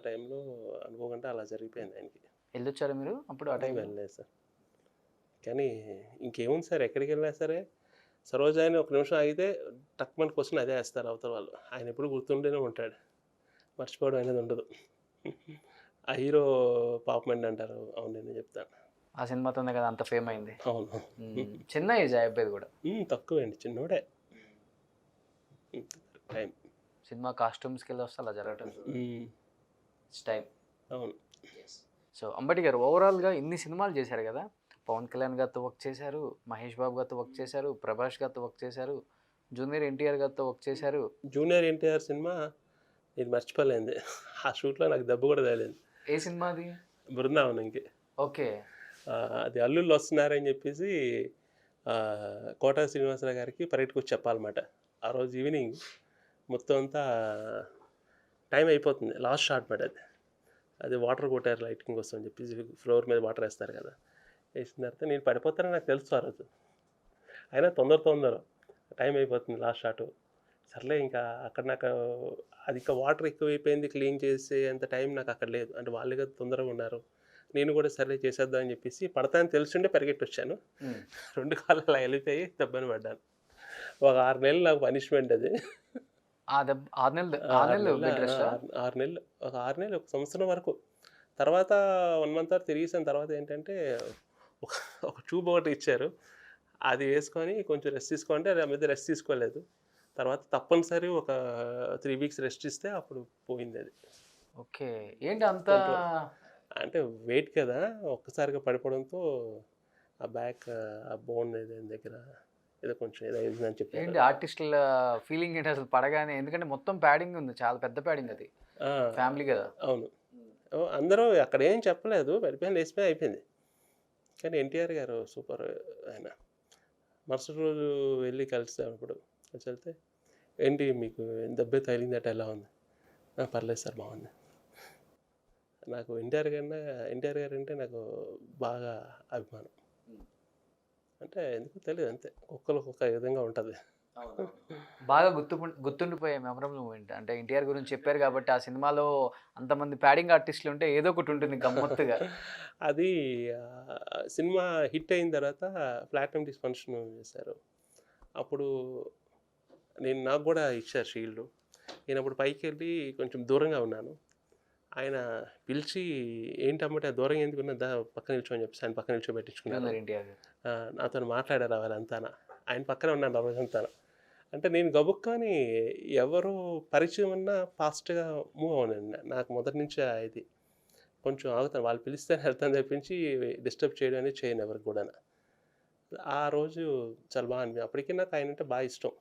[SPEAKER 2] టైంలో అనుకోకుండా అలా జరిగిపోయింది ఆయనకి.
[SPEAKER 3] వెళ్ళొచ్చారా మీరు అప్పుడు? ఆ టైం
[SPEAKER 2] వెళ్ళలేదు సార్. కానీ ఇంకేముంది సార్, ఎక్కడికి వెళ్ళినా సరే సరోజ అని ఒక నిమిషం ఆగితే టక్మన్ క్వశ్చన్ అదే వేస్తారు అవతల వాళ్ళు. ఆయన ఎప్పుడు గుర్తుండేనే ఉంటాడు, మర్చిపోవడం అనేది ఉండదు. ఆ హీరో పాపమండి అంటారు, అవును నేను చెప్తాను.
[SPEAKER 3] ఆ సినిమాతోనే కదా అంత ఫేమ్ అయింది.
[SPEAKER 2] అవును,
[SPEAKER 3] చిన్న ఏజ్ ఆ అబ్బాయిది కూడా.
[SPEAKER 2] తక్కువ అండి, చిన్నోడే. టైం
[SPEAKER 3] సినిమా కాస్ట్యూమ్స్కి వెళ్ళి వస్తే అలా జరగటం టైం.
[SPEAKER 2] అవును.
[SPEAKER 3] సో అంబటి గారు ఓవరాల్గా ఇన్ని సినిమాలు చేశారు కదా, పవన్ కళ్యాణ్ గారితో వర్క్ చేశారు, మహేష్ బాబు గారితో వర్క్ చేశారు, ప్రభాస్ గారితో వర్క్ చేశారు, జూనియర్ ఎన్టీఆర్ గారితో వర్క్ చేశారు.
[SPEAKER 2] జూనియర్ ఎన్టీఆర్ సినిమా నేను మర్చిపోలేదు, ఆ షూట్లో నాకు దెబ్బ కూడా తేలేదు.
[SPEAKER 3] ఏ సినిమా అది?
[SPEAKER 2] బృందావనంకి.
[SPEAKER 3] ఓకే.
[SPEAKER 2] అది అల్లుళ్ళు వస్తున్నారని చెప్పేసి కోటా శ్రీనివాసరావు గారికి పర్యటనకు వచ్చి చెప్పాలన్నమాట. ఆ రోజు ఈవినింగ్ మొత్తం అంతా టైం అయిపోతుంది, లాస్ట్ షాట్ మాట అది వాటర్ కొట్టారు లైటింగ్ కోసం అని చెప్పేసి, ఫ్లోర్ మీద వాటర్ వేస్తారు కదా, వేసిన తర్వాత నేను పడిపోతానని నాకు తెలుసు ఆ రోజు. అయినా తొందర టైం అయిపోతుంది, లాస్ట్ షాటు. సర్లే ఇంకా అక్కడ నాకు అది ఇంకా వాటర్ ఎక్కువైపోయింది, క్లీన్ చేసే అంత టైం నాకు అక్కడ లేదు. అంటే వాళ్ళు కదా తొందరగా ఉన్నారు, నేను కూడా సర్లే చేసేద్దాం అని చెప్పేసి పడతానని తెలుసుండే పరిగెట్టి వచ్చాను. 2 కాళ్ళు అలా వెళ్ళిపోయి దెబ్బని పడ్డాను. ఒక 6 నెలలు నాకు పనిష్మెంట్ అది.
[SPEAKER 3] 6 నెలలు
[SPEAKER 2] 6 నెలలు, ఒక 6 నెలలు, ఒక సంవత్సరం వరకు. తర్వాత 1 మంత్ తర్వాత తిరిగేసిన తర్వాత ఏంటంటే ఒక ట్యూబ్ ఒకటి ఇచ్చారు, అది వేసుకొని కొంచెం రెస్ట్ తీసుకోండి, అది ఆ మీద రెస్ట్ తీసుకోలేదు. తర్వాత తప్పనిసరి ఒక 3 వీక్స్ రెస్ట్ ఇస్తే అప్పుడు పోయింది అది.
[SPEAKER 3] ఓకే. ఏంటి అంత
[SPEAKER 2] అంటే వెయిట్ కదా, ఒక్కసారిగా పడిపోవడంతో ఆ బ్యాక్ ఆ బోన్ దగ్గర ఏదో కొంచెం ఏదో అయిందని చెప్పి.
[SPEAKER 3] ఏంటి ఆర్టిస్టుల ఫీలింగ్ ఏంటి అసలు పడగానే? ఎందుకంటే మొత్తం ప్యాడింగ్ ఉంది, చాలా పెద్ద ప్యాడింగ్ అది, ఫ్యామిలీ కదా.
[SPEAKER 2] అవును, అందరూ అక్కడ ఏం చెప్పలేదు, పడిపోయింది, వేసిపోయి అయిపోయింది. కానీ ఎన్టీఆర్ గారు సూపర్. ఆయన మరుసటి రోజు వెళ్ళి కలిసేటప్పుడు వెళ్తే, ఏంటి మీకు దెబ్బ తగిలిందట, ఎలా ఉంది? పర్లేదు సార్, బాగుంది. నాకు ఎన్టీఆర్ గారు అంటే నాకు బాగా అభిమానం. అంటే ఎందుకు తెలియదు, అంతే, ఒక్కొక్క విధంగా ఉంటుంది.
[SPEAKER 3] బాగా గుర్తుండిపోయే మెమరబుల్ మూమెంట్ అంటే ఎన్టీఆర్ గురించి చెప్పారు కాబట్టి ఆ సినిమాలో అంతమంది ప్యాడింగ్ ఆర్టిస్టులు ఉంటే ఏదో ఒకటి ఉంటుంది గమ్మత్తుగా.
[SPEAKER 2] అది సినిమా హిట్ అయిన తర్వాత ప్లాటినం డిస్క్ ఫంక్షన్ చేశారు. అప్పుడు నాకు కూడా ఇచ్చారు షీల్డ్. నేను అప్పుడు పైకి వెళ్ళి కొంచెం దూరంగా ఉన్నాను. ఆయన పిలిచి ఏంటమ్మటే దూరంగా ఎందుకున్నా పక్కన నిల్చో అని చెప్పేసి ఆయన పక్కన నిల్చోబెట్టించుకున్నారు.
[SPEAKER 3] ఎన్టీఆర్ గారు.
[SPEAKER 2] నాతో మాట్లాడారు వాళ్ళంతా. ఆయన పక్కనే ఉన్నాను ఆ రోజంతా. అంటే నేను గబుక్కని ఎవరు పరిచయం ఉన్నా ఫాస్ట్గా మూవ్ అవునండి. నాకు మొదటి నుంచి ఇది కొంచెం ఆగుతాను. వాళ్ళు పిలిస్తే వెళ్తాను తప్పించి డిస్టర్బ్ చేయడం అనేది చేయను ఎవరికి కూడా. ఆ రోజు చాలా బాగా అనిపించింది. అప్పటికి నాకు ఆయన అంటే బాగా ఇష్టం.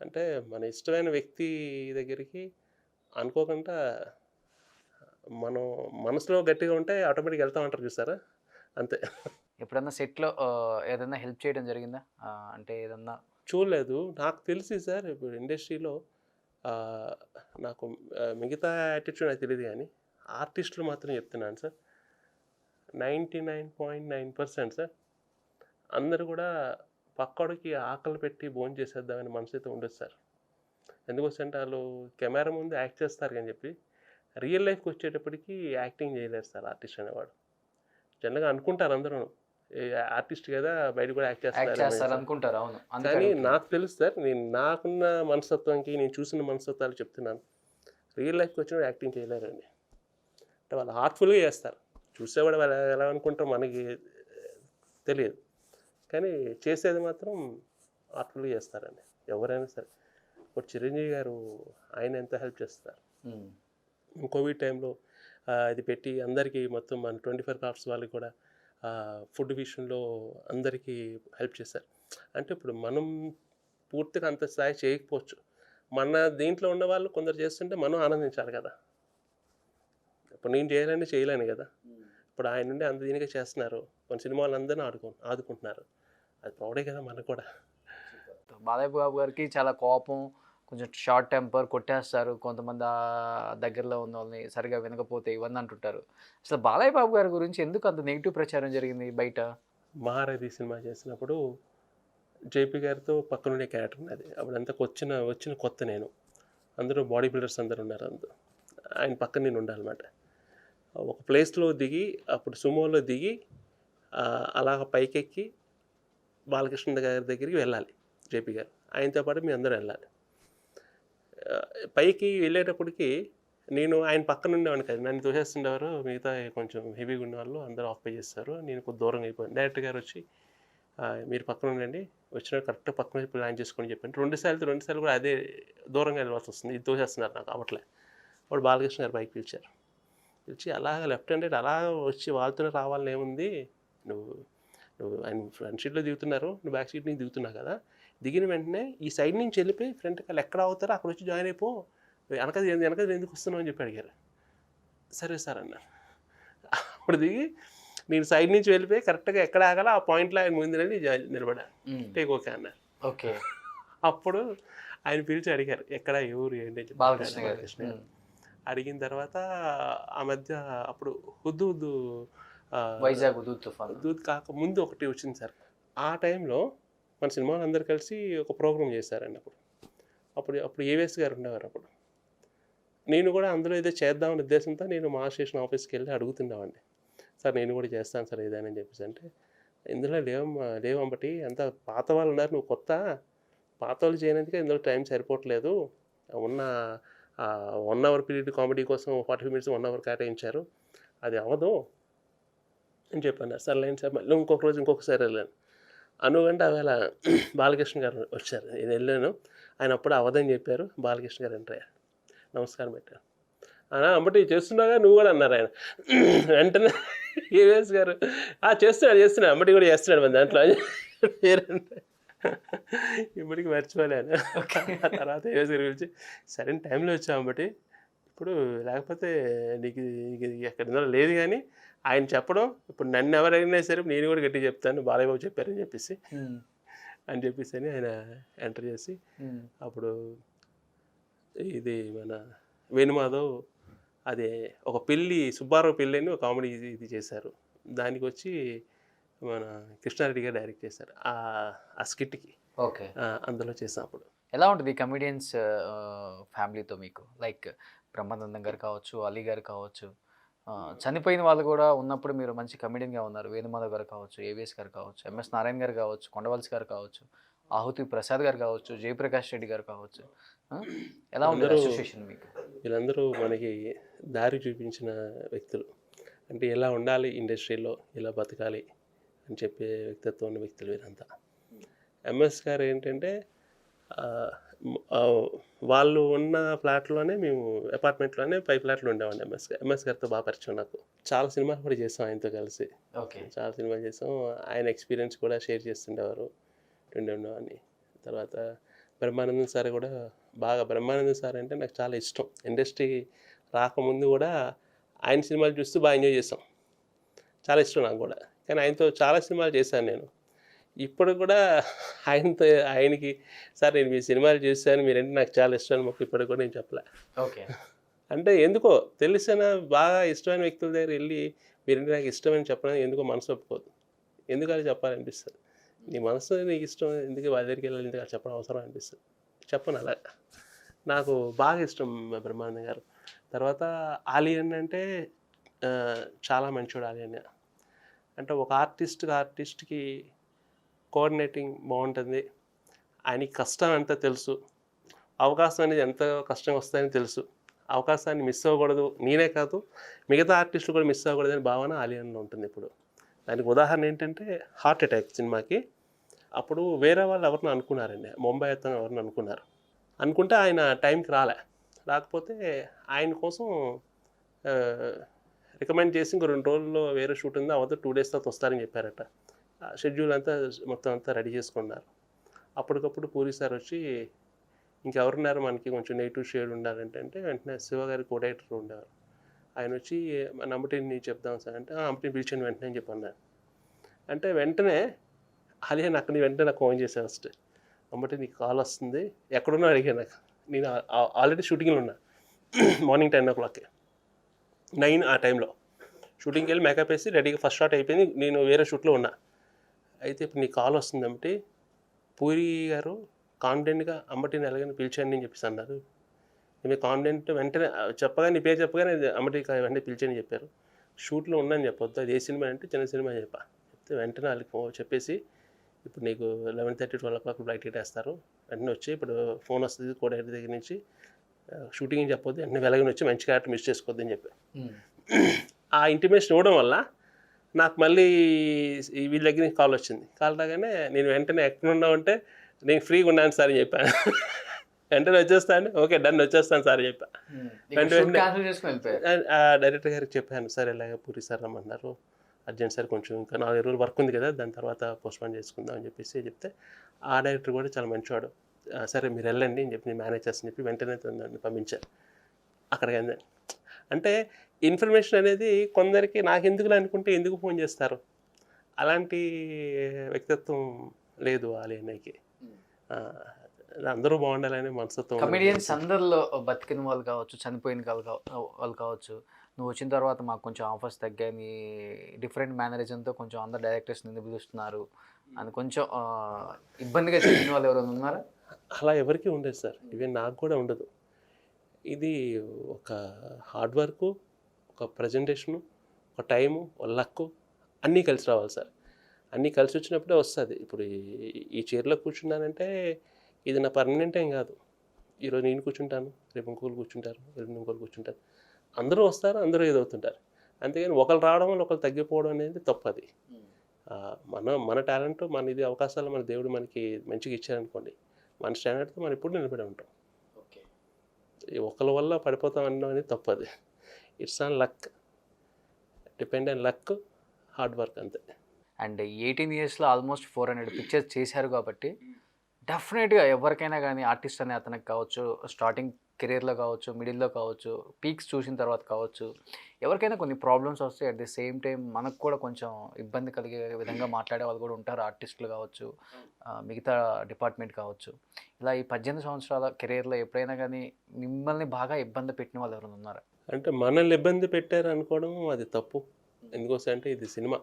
[SPEAKER 2] అంటే మన ఇష్టమైన వ్యక్తి దగ్గరికి అనుకోకుండా మనం మనసులో గట్టిగా ఉంటే ఆటోమేటిక్గా వెళ్తామంటారు చూసారా, అంతే.
[SPEAKER 3] ఎప్పుడన్నా సెట్‌లో ఏదన్నా హెల్ప్ చేయడం జరిగిందా? అంటే ఏదన్నా
[SPEAKER 2] చూడలేదు. నాకు తెలిసి సార్ ఇప్పుడు ఇండస్ట్రీలో నాకు మిగతా యాటిట్యూడ్ నాకు తెలియదు కానీ ఆర్టిస్టులు మాత్రం చెప్తున్నాను సార్, 99.9% సార్ అందరూ కూడా పక్కోడికి ఆకలి పెట్టి భోంచేసేద్దామని మనసైతే ఉండదు సార్. ఎందుకొస్తే వాళ్ళు కెమెరా ముందు యాక్ట్ చేస్తారు కానీ చెప్పి రియల్ లైఫ్కి వచ్చేటప్పటికి యాక్టింగ్ చేయలేరు సార్ ఆర్టిస్ట్ అనేవాడు. జనరల్గా అనుకుంటారు అందరూ ఆర్టిస్ట్ కదా బయట కూడా యాక్ట్ చేస్తారు
[SPEAKER 3] అనుకుంటారు. అవును.
[SPEAKER 2] కానీ నాకు తెలుసు సార్, నాకున్న మనస్తత్వానికి నేను చూసిన మనస్తత్వాలు చెప్తున్నాను. రియల్ లైఫ్కి వచ్చినప్పుడు యాక్టింగ్ చేయలేరండి. అంటే వాళ్ళు హార్ట్ఫుల్గా చేస్తారు. చూసేవాడు వాళ్ళు ఎలా అనుకుంటారో మనకి తెలియదు, కానీ చేసేది మాత్రం హార్ట్ఫుల్గా చేస్తారండి ఎవరైనా సరే. ఇప్పుడు చిరంజీవి గారు ఆయన ఎంత హెల్ప్ చేస్తారు. కోవిడ్ టైంలో ఇది పెట్టి అందరికీ మొత్తం మన 24 క్రాఫ్ట్స్ వాళ్ళకి కూడా ఫుడ్ విషయంలో అందరికీ హెల్ప్ చేశారు. అంటే ఇప్పుడు మనం పూర్తిగా అంత స్థాయి చేయకపోవచ్చు, మన దీంట్లో ఉన్న వాళ్ళు కొందరు చేస్తుంటే మనం ఆనందించాలి కదా. ఇప్పుడు నేను చేయలేను కదా. ఇప్పుడు ఆయన నుండి అంత దీనిగా చేస్తున్నారు, కొన్ని సినిమాలు అందరినీ ఆదుకుంటున్నారు. అది ప్రౌడే కదా మనకు కూడా.
[SPEAKER 3] బాలయ్య బాబు గారికి చాలా కోపం, కొంచెం షార్ట్ టెంపర్, కొట్టేస్తారు కొంతమంది దగ్గరలో ఉన్న వాళ్ళని సరిగా వినకపోతే ఇవన్నీ అంటుంటారు. అసలు బాలయ్య బాబు గారి గురించి ఎందుకు అంత నెగిటివ్ ప్రచారం జరిగింది బయట?
[SPEAKER 2] మహారథి సినిమా చేసినప్పుడు జేపీ గారితో పక్కనుండే క్యారెక్టర్ ఉన్నది. అప్పుడంతా వచ్చిన కొత్త నేను, అందరూ బాడీ బిల్డర్స్ అందరూ ఉన్నారు. ఆయన పక్కన నేను ఉండాలన్నమాట. ఒక ప్లేస్లో దిగి అప్పుడు సుమోలో దిగి అలాగ పైకెక్కి బాలకృష్ణ గారి దగ్గరికి వెళ్ళాలి జేపీ గారు, ఆయనతో పాటు మీ అందరూ వెళ్ళాలి. పైకి వెళ్ళేటప్పటికి నేను ఆయన పక్కన ఉండేవాడిని కదా, నన్ను తోసేస్తుండేవారు. మిగతా కొంచెం హెవీగా ఉన్న వాళ్ళు అందరూ ఆఫ్ పే చేస్తారు. నేను కొద్ది దూరంగా అయిపోయాను. డైరెక్టర్ గారు వచ్చి మీరు పక్కన ఉండండి, వచ్చిన కరెక్ట్ పక్కన ప్లాన్ చేసుకొని చెప్పాను. రెండు సార్లు కూడా అదే దూరంగా వెళ్ళవలసి వస్తుంది. ఇది తోసేస్తున్నారు నాకు అవట్లే. అప్పుడు బాలకృష్ణ గారు బైక్ పిలిచి అలాగ లెఫ్ట్ హ్యాండెడ్ అలా వచ్చి వాళ్ళతోనే రావాలని ఏముంది, నువ్వు ఆయన ఫ్రంట్ సీట్లో దిగుతున్నారు, నువ్వు బ్యాక్ సీట్ నుంచి దిగుతున్నావు కదా, దిగిన వెంటనే ఈ సైడ్ నుంచి వెళ్ళిపోయి ఫ్రంట్ వాళ్ళు ఎక్కడ అవుతారో అక్కడ వచ్చి జాయిన్ అయిపో, వెనక ఎందుకు వస్తున్నావు అని చెప్పి అడిగారు. సరే సార్ అన్నారు. అప్పుడు దిగి నేను సైడ్ నుంచి వెళ్ళిపోయి కరెక్ట్గా ఎక్కడ ఆగాలో ఆ పాయింట్లో ఆయన ముందు నిలబడాను. టేక్ ఓకే అన్నారు.
[SPEAKER 3] ఓకే.
[SPEAKER 2] అప్పుడు ఆయన పిలిచి అడిగారు ఎక్కడ ఎవరు ఏంటి
[SPEAKER 3] బాలకృష్ణ
[SPEAKER 2] గారు. అడిగిన తర్వాత ఆ మధ్య అప్పుడు హుద్దు
[SPEAKER 3] వైజాగ్
[SPEAKER 2] హుదూద్ కాక ముందు ఒకటి వచ్చింది సార్. ఆ టైంలో మన సినిమాలు అందరు కలిసి ఒక ప్రోగ్రామ్ చేశారండి. అప్పుడు ఏవిఎస్ గారు ఉండేవారు. అప్పుడు నేను కూడా అందులో ఏదో చేద్దామనే ఉద్దేశంతో నేను మా స్టేషన్ ఆఫీస్కి వెళ్ళి అడుగుతుండేవాడిని, సార్ నేను కూడా చేస్తాను సార్ ఏదైనా అని చెప్పేసి. అంటే ఇందులో లేవంబటి అంత పాత వాళ్ళు ఉన్నారు, నువ్వు కొత్త, పాత వాళ్ళు చేయడానికి ఇందులో టైం సరిపోవట్లేదు, ఉన్న 1 అవర్ పీరియడ్ కామెడీ కోసం 40 minutes 1 అవర్ కేటాయించారు, అది అవ్వదు అని చెప్పాను. సర్లేండి సార్ మళ్ళీ ఇంకొకసారి వెళ్ళాను. అనుగంటే అవేళ బాలకృష్ణ గారు వచ్చారు, నేను వెళ్ళాను. ఆయన అప్పుడు అవ్వదని చెప్పారు. బాలకృష్ణ గారు ఎంటర్ అయ్యారు, నమస్కారం పెట్టారు. అంబటి చేస్తున్నాగా నువ్వు కూడా అన్నారు. ఆయన వెంటనే ఏవిఎస్ గారు చేస్తున్నాడు అంబటి కూడా చేస్తున్నాడు మన దాంట్లో పేరంటే ఇప్పటికి మర్చిపోలేను. తర్వాత ఏవిఎస్ గారు పిలిచి సరైన టైంలో వచ్చావు అంబటి, ఇప్పుడు లేకపోతే నీకు ఎక్కడ లేదు కానీ ఆయన చెప్పడం, ఇప్పుడు నన్ను ఎవరైనా సరే నేను కూడా గట్టిగా చెప్తాను, బాలయ్య బాబు చెప్పారని చెప్పేసి అని ఆయన ఎంటర్ చేసి అప్పుడు ఇది మన వేణుమాధవ్ అదే ఒక పెళ్ళి సుబ్బారావు పెళ్ళి అని ఒక కామెడీ ఇది చేశారు. దానికి వచ్చి మన కృష్ణారెడ్డి గారు డైరెక్ట్ చేశారు ఆ స్కిట్కి.
[SPEAKER 3] ఓకే.
[SPEAKER 2] అందులో చేసాం అప్పుడు.
[SPEAKER 3] ఎలా ఉంటుంది కమెడియన్స్ ఫ్యామిలీతో మీకు? లైక్ బ్రహ్మానందం గారు కావచ్చు, అలీ గారు కావచ్చు, చనిపోయిన వాళ్ళు కూడా ఉన్నప్పుడు మీరు మంచి కమెడియన్‌గా ఉన్నారు. వేణుమాధవ్ గారు కావచ్చు, ఏవిఎస్ గారు కావచ్చు, ఎంఎస్ నారాయణ గారు కావచ్చు, కొండవలసి గారు కావచ్చు, ఆహుతి ప్రసాద్ గారు కావచ్చు, జయప్రకాష్ రెడ్డి గారు కావచ్చు. ఆ! ఎలా ఉండేది
[SPEAKER 2] వీళ్ళందరూ
[SPEAKER 3] అసోసియేషన్ మీకు?
[SPEAKER 2] వీళ్ళందరూ మనకి దారి చూపించిన వ్యక్తులు. అంటే ఎలా ఉండాలి ఇండస్ట్రీలో, ఎలా బతకాలి అని చెప్పే వ్యక్తిత్వం ఉన్న వ్యక్తులు వీరంతా. ఎంఎస్ గారు ఏంటంటే ఆహ్, వాళ్ళు ఉన్న ఫ్లాట్‌లోనే మేము అపార్ట్మెంట్‌లోనే పై ఫ్లాట్‌లో ఉండేవాడిని ఎంఎస్ గారితో బాగా పరిచయం నాకు. చాలా సినిమాలు కూడా చేసాం ఆయనతో కలిసి.
[SPEAKER 3] ఓకే.
[SPEAKER 2] చాలా సినిమాలు చేసాం. ఆయన ఎక్స్‌పీరియన్స్ కూడా షేర్ చేస్తుండేవారు. ఉండేవాడిని. తర్వాత బ్రహ్మానందం సార్ కూడా బాగా బ్రహ్మానందం సార్ అంటే నాకు చాలా ఇష్టం. ఇండస్ట్రీ రాకముందు కూడా ఆయన సినిమాలు చూస్తూ బాగా ఎంజాయ్ చేసాం. చాలా ఇష్టం నాకు కూడా. కానీ ఆయనతో చాలా సినిమాలు చేశాను నేను. ఇప్పుడు కూడా ఆయనకి సార్ నేను మీ సినిమాలు చూసాను. మీరంటే నాకు చాలా ఇష్టం అని మాకు ఇప్పటికి కూడా నేను చెప్పలే.
[SPEAKER 3] ఓకే.
[SPEAKER 2] అంటే ఎందుకో తెలిసిన బాగా ఇష్టమైన వ్యక్తుల దగ్గర వెళ్ళి మీరంటే నాకు ఇష్టమని చెప్పడం ఎందుకో మనసు ఒప్పుకోదు. ఎందుకు అలా చెప్పాలనిపిస్తుంది. నీ మనసు నీకు ఇష్టం ఎందుకు వాళ్ళ దగ్గరికి వెళ్ళాలి ఎందుకు చెప్పడం అవసరం అనిపిస్తుంది. చెప్పను అలా. నాకు బాగా ఇష్టం బ్రహ్మానందం గారు. తర్వాత ఆలియన్ అంటే చాలా మంచోడు ఆలియన్. అంటే ఒక ఆర్టిస్ట్‌కి కోఆర్డినేటింగ్ బాగుంటుంది. ఆయనకి కష్టం అంతా తెలుసు. అవకాశం అనేది ఎంత కష్టం వస్తుందని తెలుసు. అవకాశాన్ని మిస్ అవ్వకూడదు. నేనే కాదు మిగతా ఆర్టిస్టులు కూడా మిస్ అవ్వకూడదని భావన ఆలియన్‌లో ఉంటుంది ఇప్పుడు. దానికి ఉదాహరణ ఏంటంటే హార్ట్ అటాక్ సినిమాకి అప్పుడు వేరే వాళ్ళు ఎవరినో అనుకున్నారండి. ముంబై అతను ఎవరినో అనుకున్నారు. అనుకుంటే ఆయన టైంకి రాకపోతే ఆయన కోసం రికమెండ్ చేసి ఇంకో 2 రోజుల్లో వేరే షూట్ ఉంది. అవతల 2 డేస్ తర్వాత వస్తారని చెప్పారట. షెడ్యూల్ అంతా మొత్తం అంతా రెడీ చేసుకున్నారు. అప్పటికప్పుడు పూరి సార్ వచ్చి ఇంకెవరున్నారు మనకి కొంచెం నెగిటివ్ షేడ్ ఉండాలంటే వెంటనే శివ గారి కో డైరెక్టర్ ఉండేవారు. ఆయన వచ్చి మన అంబటిని చెప్దాం సార్ అంటే అంబటిని పిలిచాను వెంటనే అని చెప్పి అన్నారు. అంటే వెంటనే ఆలియన్ అక్కడి వెంటనే నాకు ఫోన్ చేశాను ఫస్ట్. అంబటి నీకు కాల్ వస్తుంది ఎక్కడున్నా అడిగాను నాకు. నేను ఆల్రెడీ షూటింగ్లో ఉన్నా. మార్నింగ్ 10 o'clock 9 ఆ టైంలో షూటింగ్కి వెళ్ళి మేకప్ వేసి రెడీగా ఫస్ట్ షాట్ అయిపోయింది. నేను వేరే షూట్లో ఉన్నా. అయితే ఇప్పుడు నీ కాల్ వస్తుంది అంబటి పూరి గారు కాన్ఫిడెంట్గా అంబటిని ఎలాగైనా పిలిచాను అని చెప్పేసి అన్నారు. నేను కాన్ఫిడెంట్ వెంటనే చెప్పగానే నీ పేరు చెప్పగానే అంబటి వెంటనే పిలిచానని చెప్పారు. షూట్లో ఉన్నాను చెప్పొద్దు అది ఏ సినిమా అంటే చిన్న సినిమా అని చెప్తే వెంటనే వాళ్ళకి చెప్పేసి ఇప్పుడు నీకు 11:30 12 o'clock ఫ్లైట్ టికెట్ వెంటనే వచ్చి ఇప్పుడు ఫోన్ వస్తుంది కో డైరెక్టర్ దగ్గర నుంచి షూటింగ్ అని చెప్పొద్దు వెంటనే వెలగని వచ్చి మంచి క్యారెక్టర్ మిస్ చేసుకోవద్దు అని చెప్పి ఆ ఇంటిమేషన్ ఇవ్వడం వల్ల నాకు మళ్ళీ వీళ్ళ దగ్గర నుంచి కాల్ వచ్చింది. కాల్ రాగానే నేను వెంటనే ఎక్కడ ఉన్నామంటే నేను ఫ్రీగా ఉన్నాను సార్ అని చెప్పాను. వెంటనే వచ్చేస్తాను ఓకే డన్ వచ్చేస్తాను సార్ అని చెప్పాను. డైరెక్టర్ గారికి చెప్పాను సార్ ఇలాగ పూరి సార్ రమ్మన్నారు అర్జెంట్ సార్ కొంచెం ఇంకా 4 రోజులు వర్క్ ఉంది కదా దాని తర్వాత పోస్ట్పోన్ చేసుకుందాం అని చెప్పేసి చెప్తే ఆ డైరెక్టర్ కూడా చాలా మంచివాడు. సరే మీరు వెళ్ళండి అని చెప్పి నేను మేనేజ్ చేస్తాను చెప్పి వెంటనే నన్ను పంపించారు అక్కడికి. అంటే ఇన్ఫర్మేషన్ అనేది కొందరికి నాకెందుకు అనుకుంటే ఎందుకు ఫోన్ చేస్తారు. అలాంటి వ్యక్తిత్వం లేదు ఆలియన్కి. అందరూ బాగుండాలని మనసుతో
[SPEAKER 3] కమెడియన్స్ అందరిలో బతికిన వాళ్ళు కావచ్చు, చనిపోయిన వాళ్ళు కావచ్చు, నువ్వు వచ్చిన తర్వాత మాకు కొంచెం ఆఫర్స్ తగ్గాయి, డిఫరెంట్ మేనరిజంతో కొంచెం అందరు డైరెక్టర్స్ నిన్ను పిలుస్తున్నారు అని కొంచెం ఇబ్బందిగా చెప్పిన వాళ్ళు ఎవరైనా ఉన్నారా?
[SPEAKER 2] అలా ఎవరికీ ఉండదు సార్. ఈవెన్ నాకు కూడా ఉండదు. ఇది ఒక హార్డ్ వర్క్, ఒక ప్రజెంటేషను, ఒక టైము, ఒక లక్ అన్నీ కలిసి రావాలి సార్. అన్నీ కలిసి వచ్చినప్పుడే వస్తుంది. ఇప్పుడు ఈ చైర్లో కూర్చున్నానంటే ఇది నా పర్మనెంట్ ఏం కాదు. ఈరోజు నేను కూర్చుంటాను, రేపు ఇంకొకరు కూర్చుంటారు, రేపు ఇంకొకరు కూర్చుంటారు. అందరూ వస్తారు, అందరూ ఏదవుతుంటారు. అంతేగాని ఒకరు రావడం వల్ల ఒకరు తగ్గిపోవడం అనేది తప్పది. మన టాలెంట్ మన ఇది అవకాశాలు మన దేవుడు మనకి మంచిగా ఇచ్చారనుకోండి, మన స్టాండర్డ్తో మనం ఎప్పుడు నిలబడి ఉంటాం. ఒకరి వల్ల పడిపోతాం అనడం అనేది తప్పది. It's on luck, depend on luck, hard work అంతే.
[SPEAKER 3] అండ్ 18 yearsలో ఆల్మోస్ట్ 400 పిక్చర్స్ చేశారు కాబట్టి డెఫినెట్గా ఎవరికైనా కానీ ఆర్టిస్ట్ అనే అతనికి కావచ్చు, స్టార్టింగ్ కెరీర్లో కావచ్చు, మిడిల్లో కావచ్చు, పీక్స్ చూసిన తర్వాత కావచ్చు, ఎవరికైనా కొన్ని ప్రాబ్లమ్స్ వస్తాయి. అట్ ది సేమ్ టైం మనకు కూడా కొంచెం ఇబ్బంది కలిగే విధంగా మాట్లాడే వాళ్ళు కూడా ఉంటారు. ఆర్టిస్టులు కావచ్చు, మిగతా డిపార్ట్మెంట్ కావచ్చు. ఇలా ఈ 18 సంవత్సరాల కెరీర్లో ఎప్పుడైనా కానీ మిమ్మల్ని బాగా ఇబ్బంది పెట్టిన వాళ్ళు ఎవరైనా ఉన్నారా?
[SPEAKER 2] అంటే మనల్ని ఇబ్బంది పెట్టారు అనుకోవడం అది తప్పు. ఎందుకోసం అంటే ఇది సినిమా.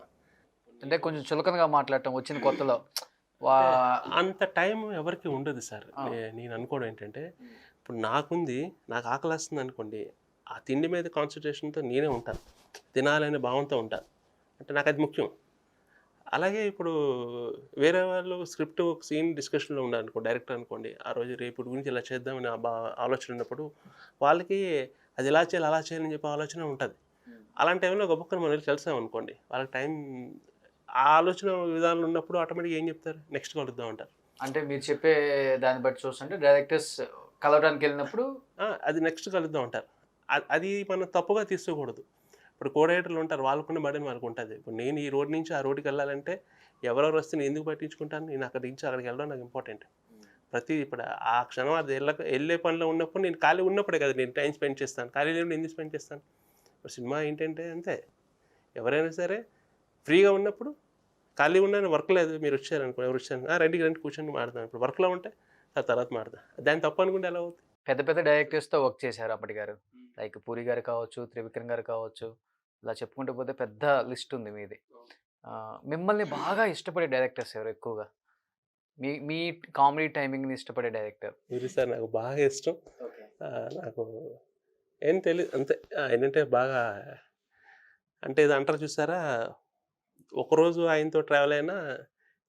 [SPEAKER 3] అంటే కొంచెం చులకనగా మాట్లాడటం వచ్చిన కొత్తలో
[SPEAKER 2] అంత టైం ఎవరికి ఉండదు సార్.
[SPEAKER 3] ఆ.
[SPEAKER 2] నేను అనుకోవడం ఏంటంటే, ఇప్పుడు నాకు ఆకలేస్తుంది అనుకోండి, ఆ తిండి మీద కాన్సంట్రేషన్‌తో నేనే ఉంటాను. తినాలనే భావంతో ఉంటాను. అంటే నాకది ముఖ్యం. అలాగే ఇప్పుడు వేరే వాళ్ళు స్క్రిప్ట్ ఒక సీన్ డిస్కషన్‌లో ఉన్నారనుకో డైరెక్టర్ అనుకోండి, ఆ రోజు రేపటి గురించి ఇలా చేద్దామని ఆలోచన ఉన్నప్పుడు, వాళ్ళకి అది ఇలా చేయాలి, అలా చేయాలని చెప్పి ఆలోచన ఉంటది. అలాంటి టైంలో గబుక్కన మనం వెళ్లి కలిసామనుకోండి, వాళ్ళకి ఆ ఆలోచన విధానంలో ఉన్నప్పుడు ఆటోమేటిక్‌గా ఏం చెప్తారు? నెక్స్ట్ కలుద్దాం అంటారు.
[SPEAKER 3] అంటే మీరు చెప్పే దాన్ని బట్టి చూస్తుంటే డైరెక్టర్స్ కలవడానికి వెళ్ళినప్పుడు
[SPEAKER 2] అది నెక్స్ట్ కలుద్దాం అంటారు. అది మనం తప్పుగా తీసుకోకూడదు. ఇప్పుడు కో-డైరెక్టర్లు ఉంటారు. వాళ్ళకున్న బర్డెన్ వాళ్ళకుంటది. ఇప్పుడు నేను ఈ రోడ్ నుంచి ఆ రోడ్డుకెళ్ళాలంటే ఎవరెవరు వస్తే నేను ఎందుకు పట్టించుకుంటాను? నేను అక్కడి నుంచి అక్కడికి వెళ్ళడం నాకు ఇంపార్టెంట్. ఇప్పుడు ఆ క్షణం అది ఎళ్ళే పనిలో ఉన్నప్పుడు నేను ఖాళీ ఉన్నప్పుడే కదా నేను టైం స్పెండ్ చేస్తాను. ఖాళీ లేనప్పుడు ఎందుకు స్పెండ్ చేస్తాను? ఇప్పుడు సినిమా ఏంటంటే అంతే. ఎవరైనా సరే ఫ్రీగా ఉన్నప్పుడు ఖాళీ ఉన్నాను వర్క్ లేదు మీరొచ్చారనుకో ఎవరొచ్చారు రండి రండి కూర్చొని మాడదాం. ఇప్పుడు వర్క్‌లో ఉంటే తర్వాత మాడదాం. దాన్ని తప్పు అనుకుంటే ఎలా అవుద్ది?
[SPEAKER 3] పెద్ద పెద్ద డైరెక్టర్స్‌తో వర్క్ చేశారు అప్పటి గారు. లైక్ 'పూరి' గారు కావచ్చు, 'త్రివిక్రమ్' గారు కావచ్చు. ఇలా చెప్పుకుంటూ పోతే పెద్ద లిస్ట్ ఉంది మీది. మిమ్మల్ని బాగా ఇష్టపడే డైరెక్టర్స్ ఎవరు ఎక్కువగా? మీ మీ కామెడీ టైమింగ్‌ని ఇష్టపడే డైరెక్టర్?
[SPEAKER 2] పూరి సార్ నాకు బాగా ఇష్టం. నాకు ఏం తెలీదు అంతే. ఏంటంటే బాగా అంటే ఇది అంటారు చూసారా? ఒకరోజు ఆయనతో ట్రావెల్ అయినా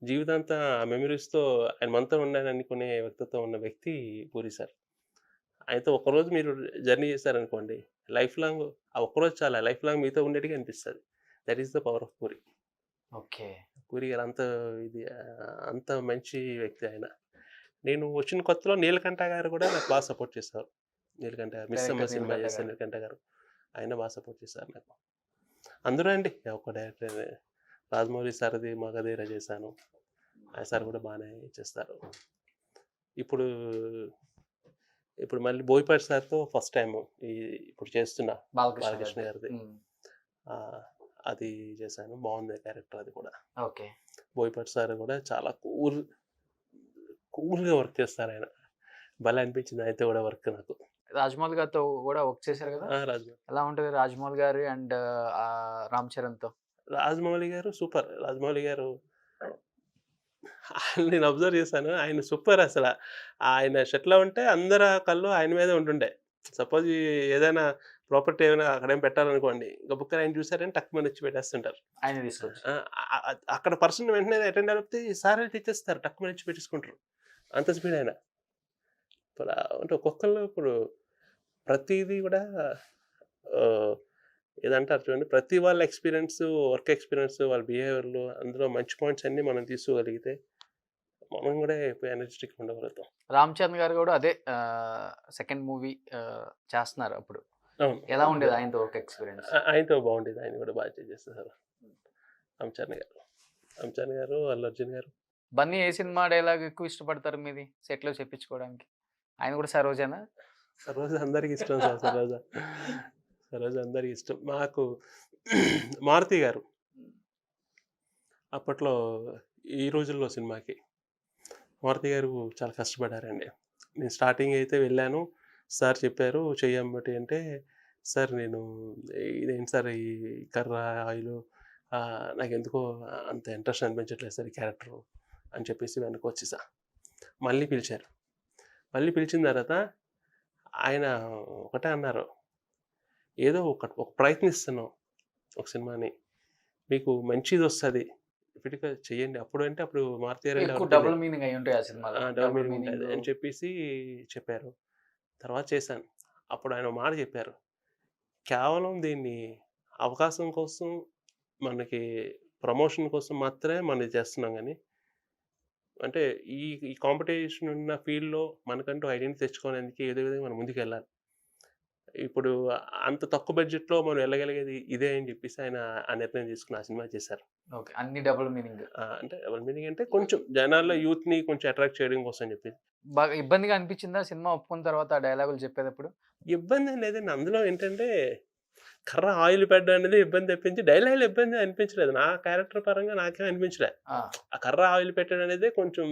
[SPEAKER 2] జీవితాంతం ఆ మెమోరీస్‌తో ఆయన మనతో ఉన్నాననుకునే వ్యక్తిత్వం ఉన్న వ్యక్తి పూరి సార్. ఆయనతో ఒక్కరోజు మీరు జర్నీ చేశారనుకోండి, లైఫ్ లాంగ్ ఆ ఒక్కరోజు చాలా లైఫ్ లాంగ్ మీతో ఉండేట్టుగా అనిపిస్తది. That is the power of puri.
[SPEAKER 3] Okay.
[SPEAKER 2] Puri గారు అంత మంచి వ్యక్తి ఆయన. నేను వచ్చిన కొత్తలో నీలకంఠ గారు కూడా నాకు బాగా సపోర్ట్ చేసేవారు. నీలకంఠ గారు 'మిస్సమ్మ'
[SPEAKER 3] డైరెక్టర్
[SPEAKER 2] సినిమా
[SPEAKER 3] నీలకంఠ
[SPEAKER 2] చేశారు
[SPEAKER 3] గారు.
[SPEAKER 2] నీలకంఠ గారు. ఆయన బాగా సపోర్ట్ చేశారు నాకు. అందరూ అండి ఒక డైరెక్టర్ 'రాజమౌళి' సార్‌ది 'మగధీర' చేశాను. ఆ సార్ కూడా బానే చేస్తారు. ఇప్పుడు ఇప్పుడు మళ్ళీ బోయపాటి సార్‌తో ఫస్ట్ టైము ఈ ఇప్పుడు చేస్తున్నా
[SPEAKER 3] బాలకృష్ణ
[SPEAKER 2] బాలకృష్ణ
[SPEAKER 3] గారిది.
[SPEAKER 2] గారిది.
[SPEAKER 3] హ్మ్.
[SPEAKER 2] ఆహ్, అది చేశాను. బావుంది క్యారెక్టర్ అది కూడా.
[SPEAKER 3] ఓకే.
[SPEAKER 2] బోయపాటి సార్ కూడా చాలా కూల్‌గా వర్క్ చేస్తారాయన. భలే అనిపించింది ఆయనతో కూడా వర్క్ నాకు.
[SPEAKER 3] 'రాజమౌళి' గారితో కూడా వర్క్ చేశారు కదా!
[SPEAKER 2] రాజమౌళి.
[SPEAKER 3] ఎలా ఉంటది 'రాజమౌళి' గారి అండ్ 'రామ్ చరణ్‌తో'?
[SPEAKER 2] రాజమౌళి గారు సూపర్. రాజమౌళి గారు నేను అబ్జర్వ్ చేశాను. ఆయన సూపర్ అసల. ఆయన సెట్‌లో ఉంటే అందరి కళ్ళు ఆయన మీదే ఉంటుండే. సపోజ్ ఏదైనా ప్రాపర్టీ ఏమైనా అక్కడేం పెట్టాలనుకోండి. గబుక్కన ఆయన చూసారంటే టక్కుమని వచ్చి పెట్టేస్తుంటారు.
[SPEAKER 3] ఆయనే తీసుకొచ్చి.
[SPEAKER 2] ఆ! అక్కడ పర్సన్ వెంటనే అటెండ్ అయిపోతే సార్ అని తెచ్చేస్తారు. టక్కుమని వచ్చి పెట్టేసుకుంటారు. అంత స్పీడ్ ఆయన. అంటే ఒక్కొక్కళ్ళు ఇప్పుడు ప్రతీది గూడా ఆహ్, ఏదంటారు చూడండి. ప్రతి వాళ్ళ వర్క్ ఎక్స్‌పీరియన్స్, వాళ్ళ బిహేవియర్‌లు అందులో మంచి పాయింట్స్ అన్నీ మనం తీసుకోగలిగితే, మనం గూడా ఎక్కువ ఎనర్జిటిక్‌గా ఉండగలుగుతాం.
[SPEAKER 3] 'రామ్ చరణ్' గారు కూడా అదే సెకండ్ మూవీ చేస్తున్నారు అప్పుడు.
[SPEAKER 2] అవును.
[SPEAKER 3] ఎలా ఉండేది ఆయనతో వర్క్ ఎక్స్‌పీరియన్స్?
[SPEAKER 2] ఆయనతో బాగుండేది. ఆయన గూడా బాగా చేసేసారు. రామ్ చరణ్ గారు. రామ్ చరణ్ గారు, అల్లు అర్జున్ గారు.
[SPEAKER 3] బన్నీ ఏ సినిమా డైలాగ్ ఎక్కువ ఇష్టపడతారు మీది సెట్‌లో చెప్పించుకోవడానికి? ఆయన కూడా సరోజేనా?
[SPEAKER 2] సరోజ అందరికి ఇష్టం సార్ సరోజ. సరోజ అందరికి ఇష్టం. మాకు మారుతి గారు అప్పట్లో 'ఈ రోజుల్లో' సినిమాకి మారుతి గారు చాలా కష్టపడ్డారండి. నేను స్టార్టింగ్ అయితే వెళ్ళాను. సార్ చెప్పారు చెయ్యమ్మటి అంటే, సార్ నేను ఇదేంటి సార్ ఈ కర్ర, ఆయిలు నాకెందుకో అంత ఇంట్రెస్ట్ అనిపించట్లేదు సార్ ఈ క్యారెక్టరు అని చెప్పేసి వెనక్కొచ్చేసా. మళ్ళీ పిలిచారు. మళ్ళీ పిలిచిన తర్వాత ఆయన ఒకటే అన్నారు. ఏదో ఒక ప్రయత్నిస్తున్నాం ఒక సినిమాని. మీకు మంచిదొస్తది. డెఫినిట్‌గా చెయ్యండి. అప్పుడు మారుతి గారంటే
[SPEAKER 3] ఎక్కువ
[SPEAKER 2] ఎవరికీ
[SPEAKER 3] డబుల్
[SPEAKER 2] తెలీదు.
[SPEAKER 3] మీనింగ్ అయ్యి ఉంటాయి ఆ సినిమాలో.
[SPEAKER 2] డబుల్
[SPEAKER 3] డబుల్
[SPEAKER 2] మీనింగ్ ఉంటది
[SPEAKER 3] మీనింగ్
[SPEAKER 2] అని చెప్పేసి చెప్పారు. తర్వాత చేశాను. అప్పుడు ఆయన ఒక మాట చెప్పారు. కేవలం దీన్ని అవకాశం కోసం, మనకి ప్రమోషన్ కోసం మాత్రమే మనం ఇది చేస్తున్నాం గానీ, అంటే ఈ ఈ కాంపిటీషన్ ఉన్న ఫీల్డ్‌లో మనకంటూ ఐడెంటిటీ తెచ్చుకోవడానికి ఏదో విధంగా మనం ముందుకెళ్ళాలి. ఇప్పుడు అంత తక్కువ బడ్జెట్‌లో మనం వెళ్ళగలిగేది ఇదే అని చెప్పేసి ఆయన ఆ నిర్ణయం తీసుకొని ఆ సినిమా చేశారు.
[SPEAKER 3] ఓకే. అన్ని డబుల్ మీనింగ్.
[SPEAKER 2] అంటే డబుల్ మీనింగ్ అంటే కొంచెం జనాల్లో యూత్‌ని కొంచెం అట్రాక్ట్ చేయడం కోసం చెప్పేసి.
[SPEAKER 3] బాగా ఇబ్బందిగా అనిపించిందా సినిమా ఒప్పుకున్న తర్వాత ఆ డైలాగులు చెప్పేటప్పుడు?
[SPEAKER 2] ఇబ్బందేం లేదండి. అందులో ఏంటంటే కర్ర ఆయిల్ పెట్టడం అనేది ఇబ్బంది తప్పించి డైలాగ్‌లో ఇబ్బంది అనిపించలేదు. నా క్యారెక్టర్ పరంగా నాకేం అనిపించలే.
[SPEAKER 3] ఆ!
[SPEAKER 2] ఆ కర్ర ఆయిల్ పెట్టడం అనేదే కొంచెం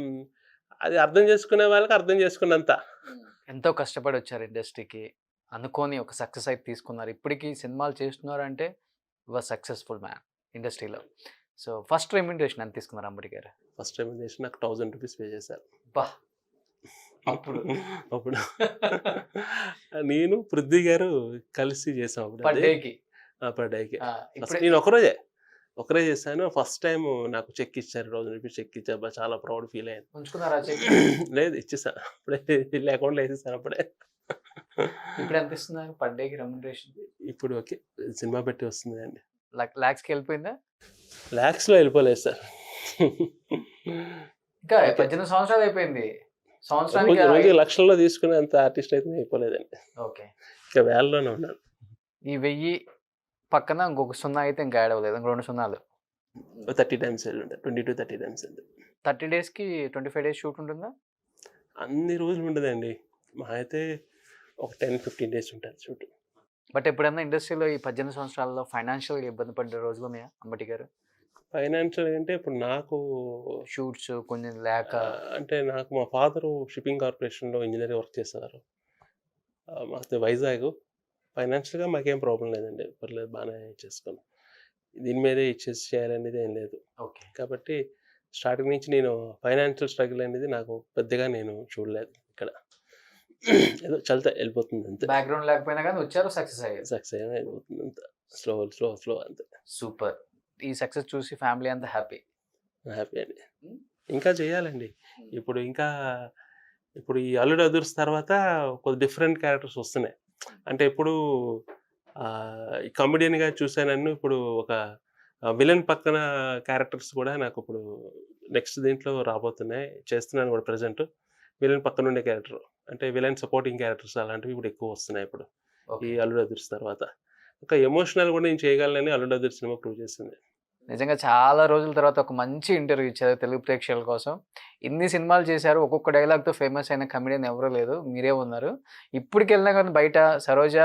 [SPEAKER 2] అది అర్థం చేసుకునే వాళ్ళకి అర్థం చేసుకున్నంత.
[SPEAKER 3] ఎంతో కష్టపడి వచ్చారు ఇండస్ట్రీకి. అనుకోని ఒక సక్సెస్ అయితే తీసుకున్నారు. ఇప్పటికి సినిమాలు చేస్తున్నారంటే యు ఆర్ సక్సెస్‌ఫుల్ మ్యాన్ ఇండస్ట్రీలో. సో, ఫస్ట్ రెమ్యునరేషన్ ఎంత తీసుకున్నారు అంబటి గారు?
[SPEAKER 2] ఫస్ట్ టైం చేసి నాకు 1000 రూపీస్ పే చేశారు.
[SPEAKER 3] బా అప్పుడు
[SPEAKER 2] అప్పుడు నేను పృథ్వీ గారు కలిసి చేసాం అప్పుడు
[SPEAKER 3] పర్ డేకి
[SPEAKER 2] పర్ డేకి.
[SPEAKER 3] ఇప్పుడు
[SPEAKER 2] నేను ఒకరే చేశాను. ఫస్ట్ టైం నాకు చెక్ ఇచ్చారు, 1000 రూపీస్ చెక్ ఇచ్చారు. చాలా ప్రౌడ్ ఫీల్ అయ్యాను.
[SPEAKER 3] ఉంచుకున్నారా చెక్?
[SPEAKER 2] లేదు, ఇచ్చేసాను అప్పుడే, వెళ్ళి అకౌంట్లో వేసేసాను అప్పుడే.
[SPEAKER 3] ఇప్పుడు ఎంత ఇస్తున్నారు పర్ డేకి రెమ్యునరేషన్?
[SPEAKER 2] ఇప్పుడు ఓకే, సినిమా పెట్టి వస్తుంది అండి.
[SPEAKER 3] లాక్స్కి వెళ్ళిపోయిందా?
[SPEAKER 2] లాక్స్లో వెళ్ళిపోలేదు సార్.
[SPEAKER 3] ఇంకా 18 సంవత్సరాలు అయిపోయింది. సంవత్సరానికి
[SPEAKER 2] రోజు లక్షల్లో తీసుకునే అంత ఆర్టిస్ట్ అయితే అయిపోలేదండి.
[SPEAKER 3] ఓకే.
[SPEAKER 2] ఇంకా వేలలోనే ఉన్నాను.
[SPEAKER 3] ఈ 1000 పక్కన ఇంకొక 0 అయితే ఇంకా యాడ్ అవ్వలేదు, ఇంక 2 సున్నాలు.
[SPEAKER 2] 30 టైమ్స్ వెళ్ళి ఉంటాయి, 20 to 30 టైమ్స్ అండి.
[SPEAKER 3] 30 డేస్కి 25 డేస్ షూట్ ఉంటుందా?
[SPEAKER 2] అన్ని రోజులు ఉండదండి, మా అయితే ఒక 10-15 డేస్ ఉంటుంది షూట్.
[SPEAKER 3] బట్ ఎప్పుడైనా ఇండస్ట్రీలో ఈ 18 సంవత్సరాల్లో ఫైనాన్షియల్గా ఇబ్బంది పడ్డ రోజులు ఉన్నాయా అంబటి గారు?
[SPEAKER 2] ఫైనాన్షియల్ అంటే ఇప్పుడు నాకు
[SPEAKER 3] షూట్స్ కొంచెం లేక
[SPEAKER 2] అంటే నాకు మా ఫాదరు షిప్పింగ్ కార్పొరేషన్లో ఇంజనీరింగ్ వర్క్ చేసేవారు. మాది వైజాగ్. ఫైనాన్షియల్గా మాకేం ప్రాబ్లం లేదండి, పర్లేదు, బాగానే చేసుకున్నాం. దీని మీదే ఇచ్చేసి చేయాలనేది ఏం లేదు.
[SPEAKER 3] ఓకే.
[SPEAKER 2] కాబట్టి స్టార్టింగ్ నుంచి నేను ఫైనాన్షియల్ స్ట్రగుల్ అనేది నాకు పెద్దగా నేను చూడలేదు ఇక్కడ. ఏదో చల్తా వెళ్ళిపోతుంది అంతే.
[SPEAKER 3] బ్యాక్గ్రౌండ్ లేకపోయినా కానీ వచ్చారు, సక్సెస్ అయ్యారు.
[SPEAKER 2] సక్సెస్ అయినా వెళ్ళిపోతుంది అంతే, స్లో అంతే.
[SPEAKER 3] సూపర్. ఈ సక్సెస్ చూసి ఫ్యామిలీ అంతా హ్యాపీ.
[SPEAKER 2] హ్యాపీ అండి. ఇంకా చేయాలండి. ఇప్పుడు ఈ అల్లుడు అదుర్స్ తర్వాత కొద్ది డిఫరెంట్ క్యారెక్టర్స్ వస్తున్నాయి. అంటే ఇప్పుడు కామెడియన్గా చూసా నన్ను, ఇప్పుడు ఒక విలన్ పక్కన క్యారెక్టర్స్ కూడా నాకు ఇప్పుడు నెక్స్ట్ దీంట్లో రాబోతున్నాయి, చేస్తున్నాను కూడా. ప్రజెంట్ విలన్ పక్కన ఉండే క్యారెక్టర్, అంటే విలన్ సపోర్టింగ్ క్యారెక్టర్స్ అలాంటివి ఇప్పుడు ఎక్కువ వస్తున్నాయి ఇప్పుడు ఈ అల్లుడు అదుర్స్ తర్వాత. ఒక ఎమోషనల్ కూడా నేను చేయగలనని అల్లుడు అదుర్స్ సినిమా ప్రూవ్ చేస్తుంది.
[SPEAKER 3] నిజంగా చాలా రోజుల తర్వాత ఒక మంచి ఇంటర్వ్యూ ఇచ్చారు తెలుగు ప్రేక్షకుల కోసం. ఇన్ని సినిమాలు చేశారు, ఒక్కొక్క డైలాగ్తో ఫేమస్ అయిన కమెడియన్ ఎవరూ లేదు, మీరే ఉన్నారు. ఇప్పటికి వెళ్ళినా కానీ బయట సరోజ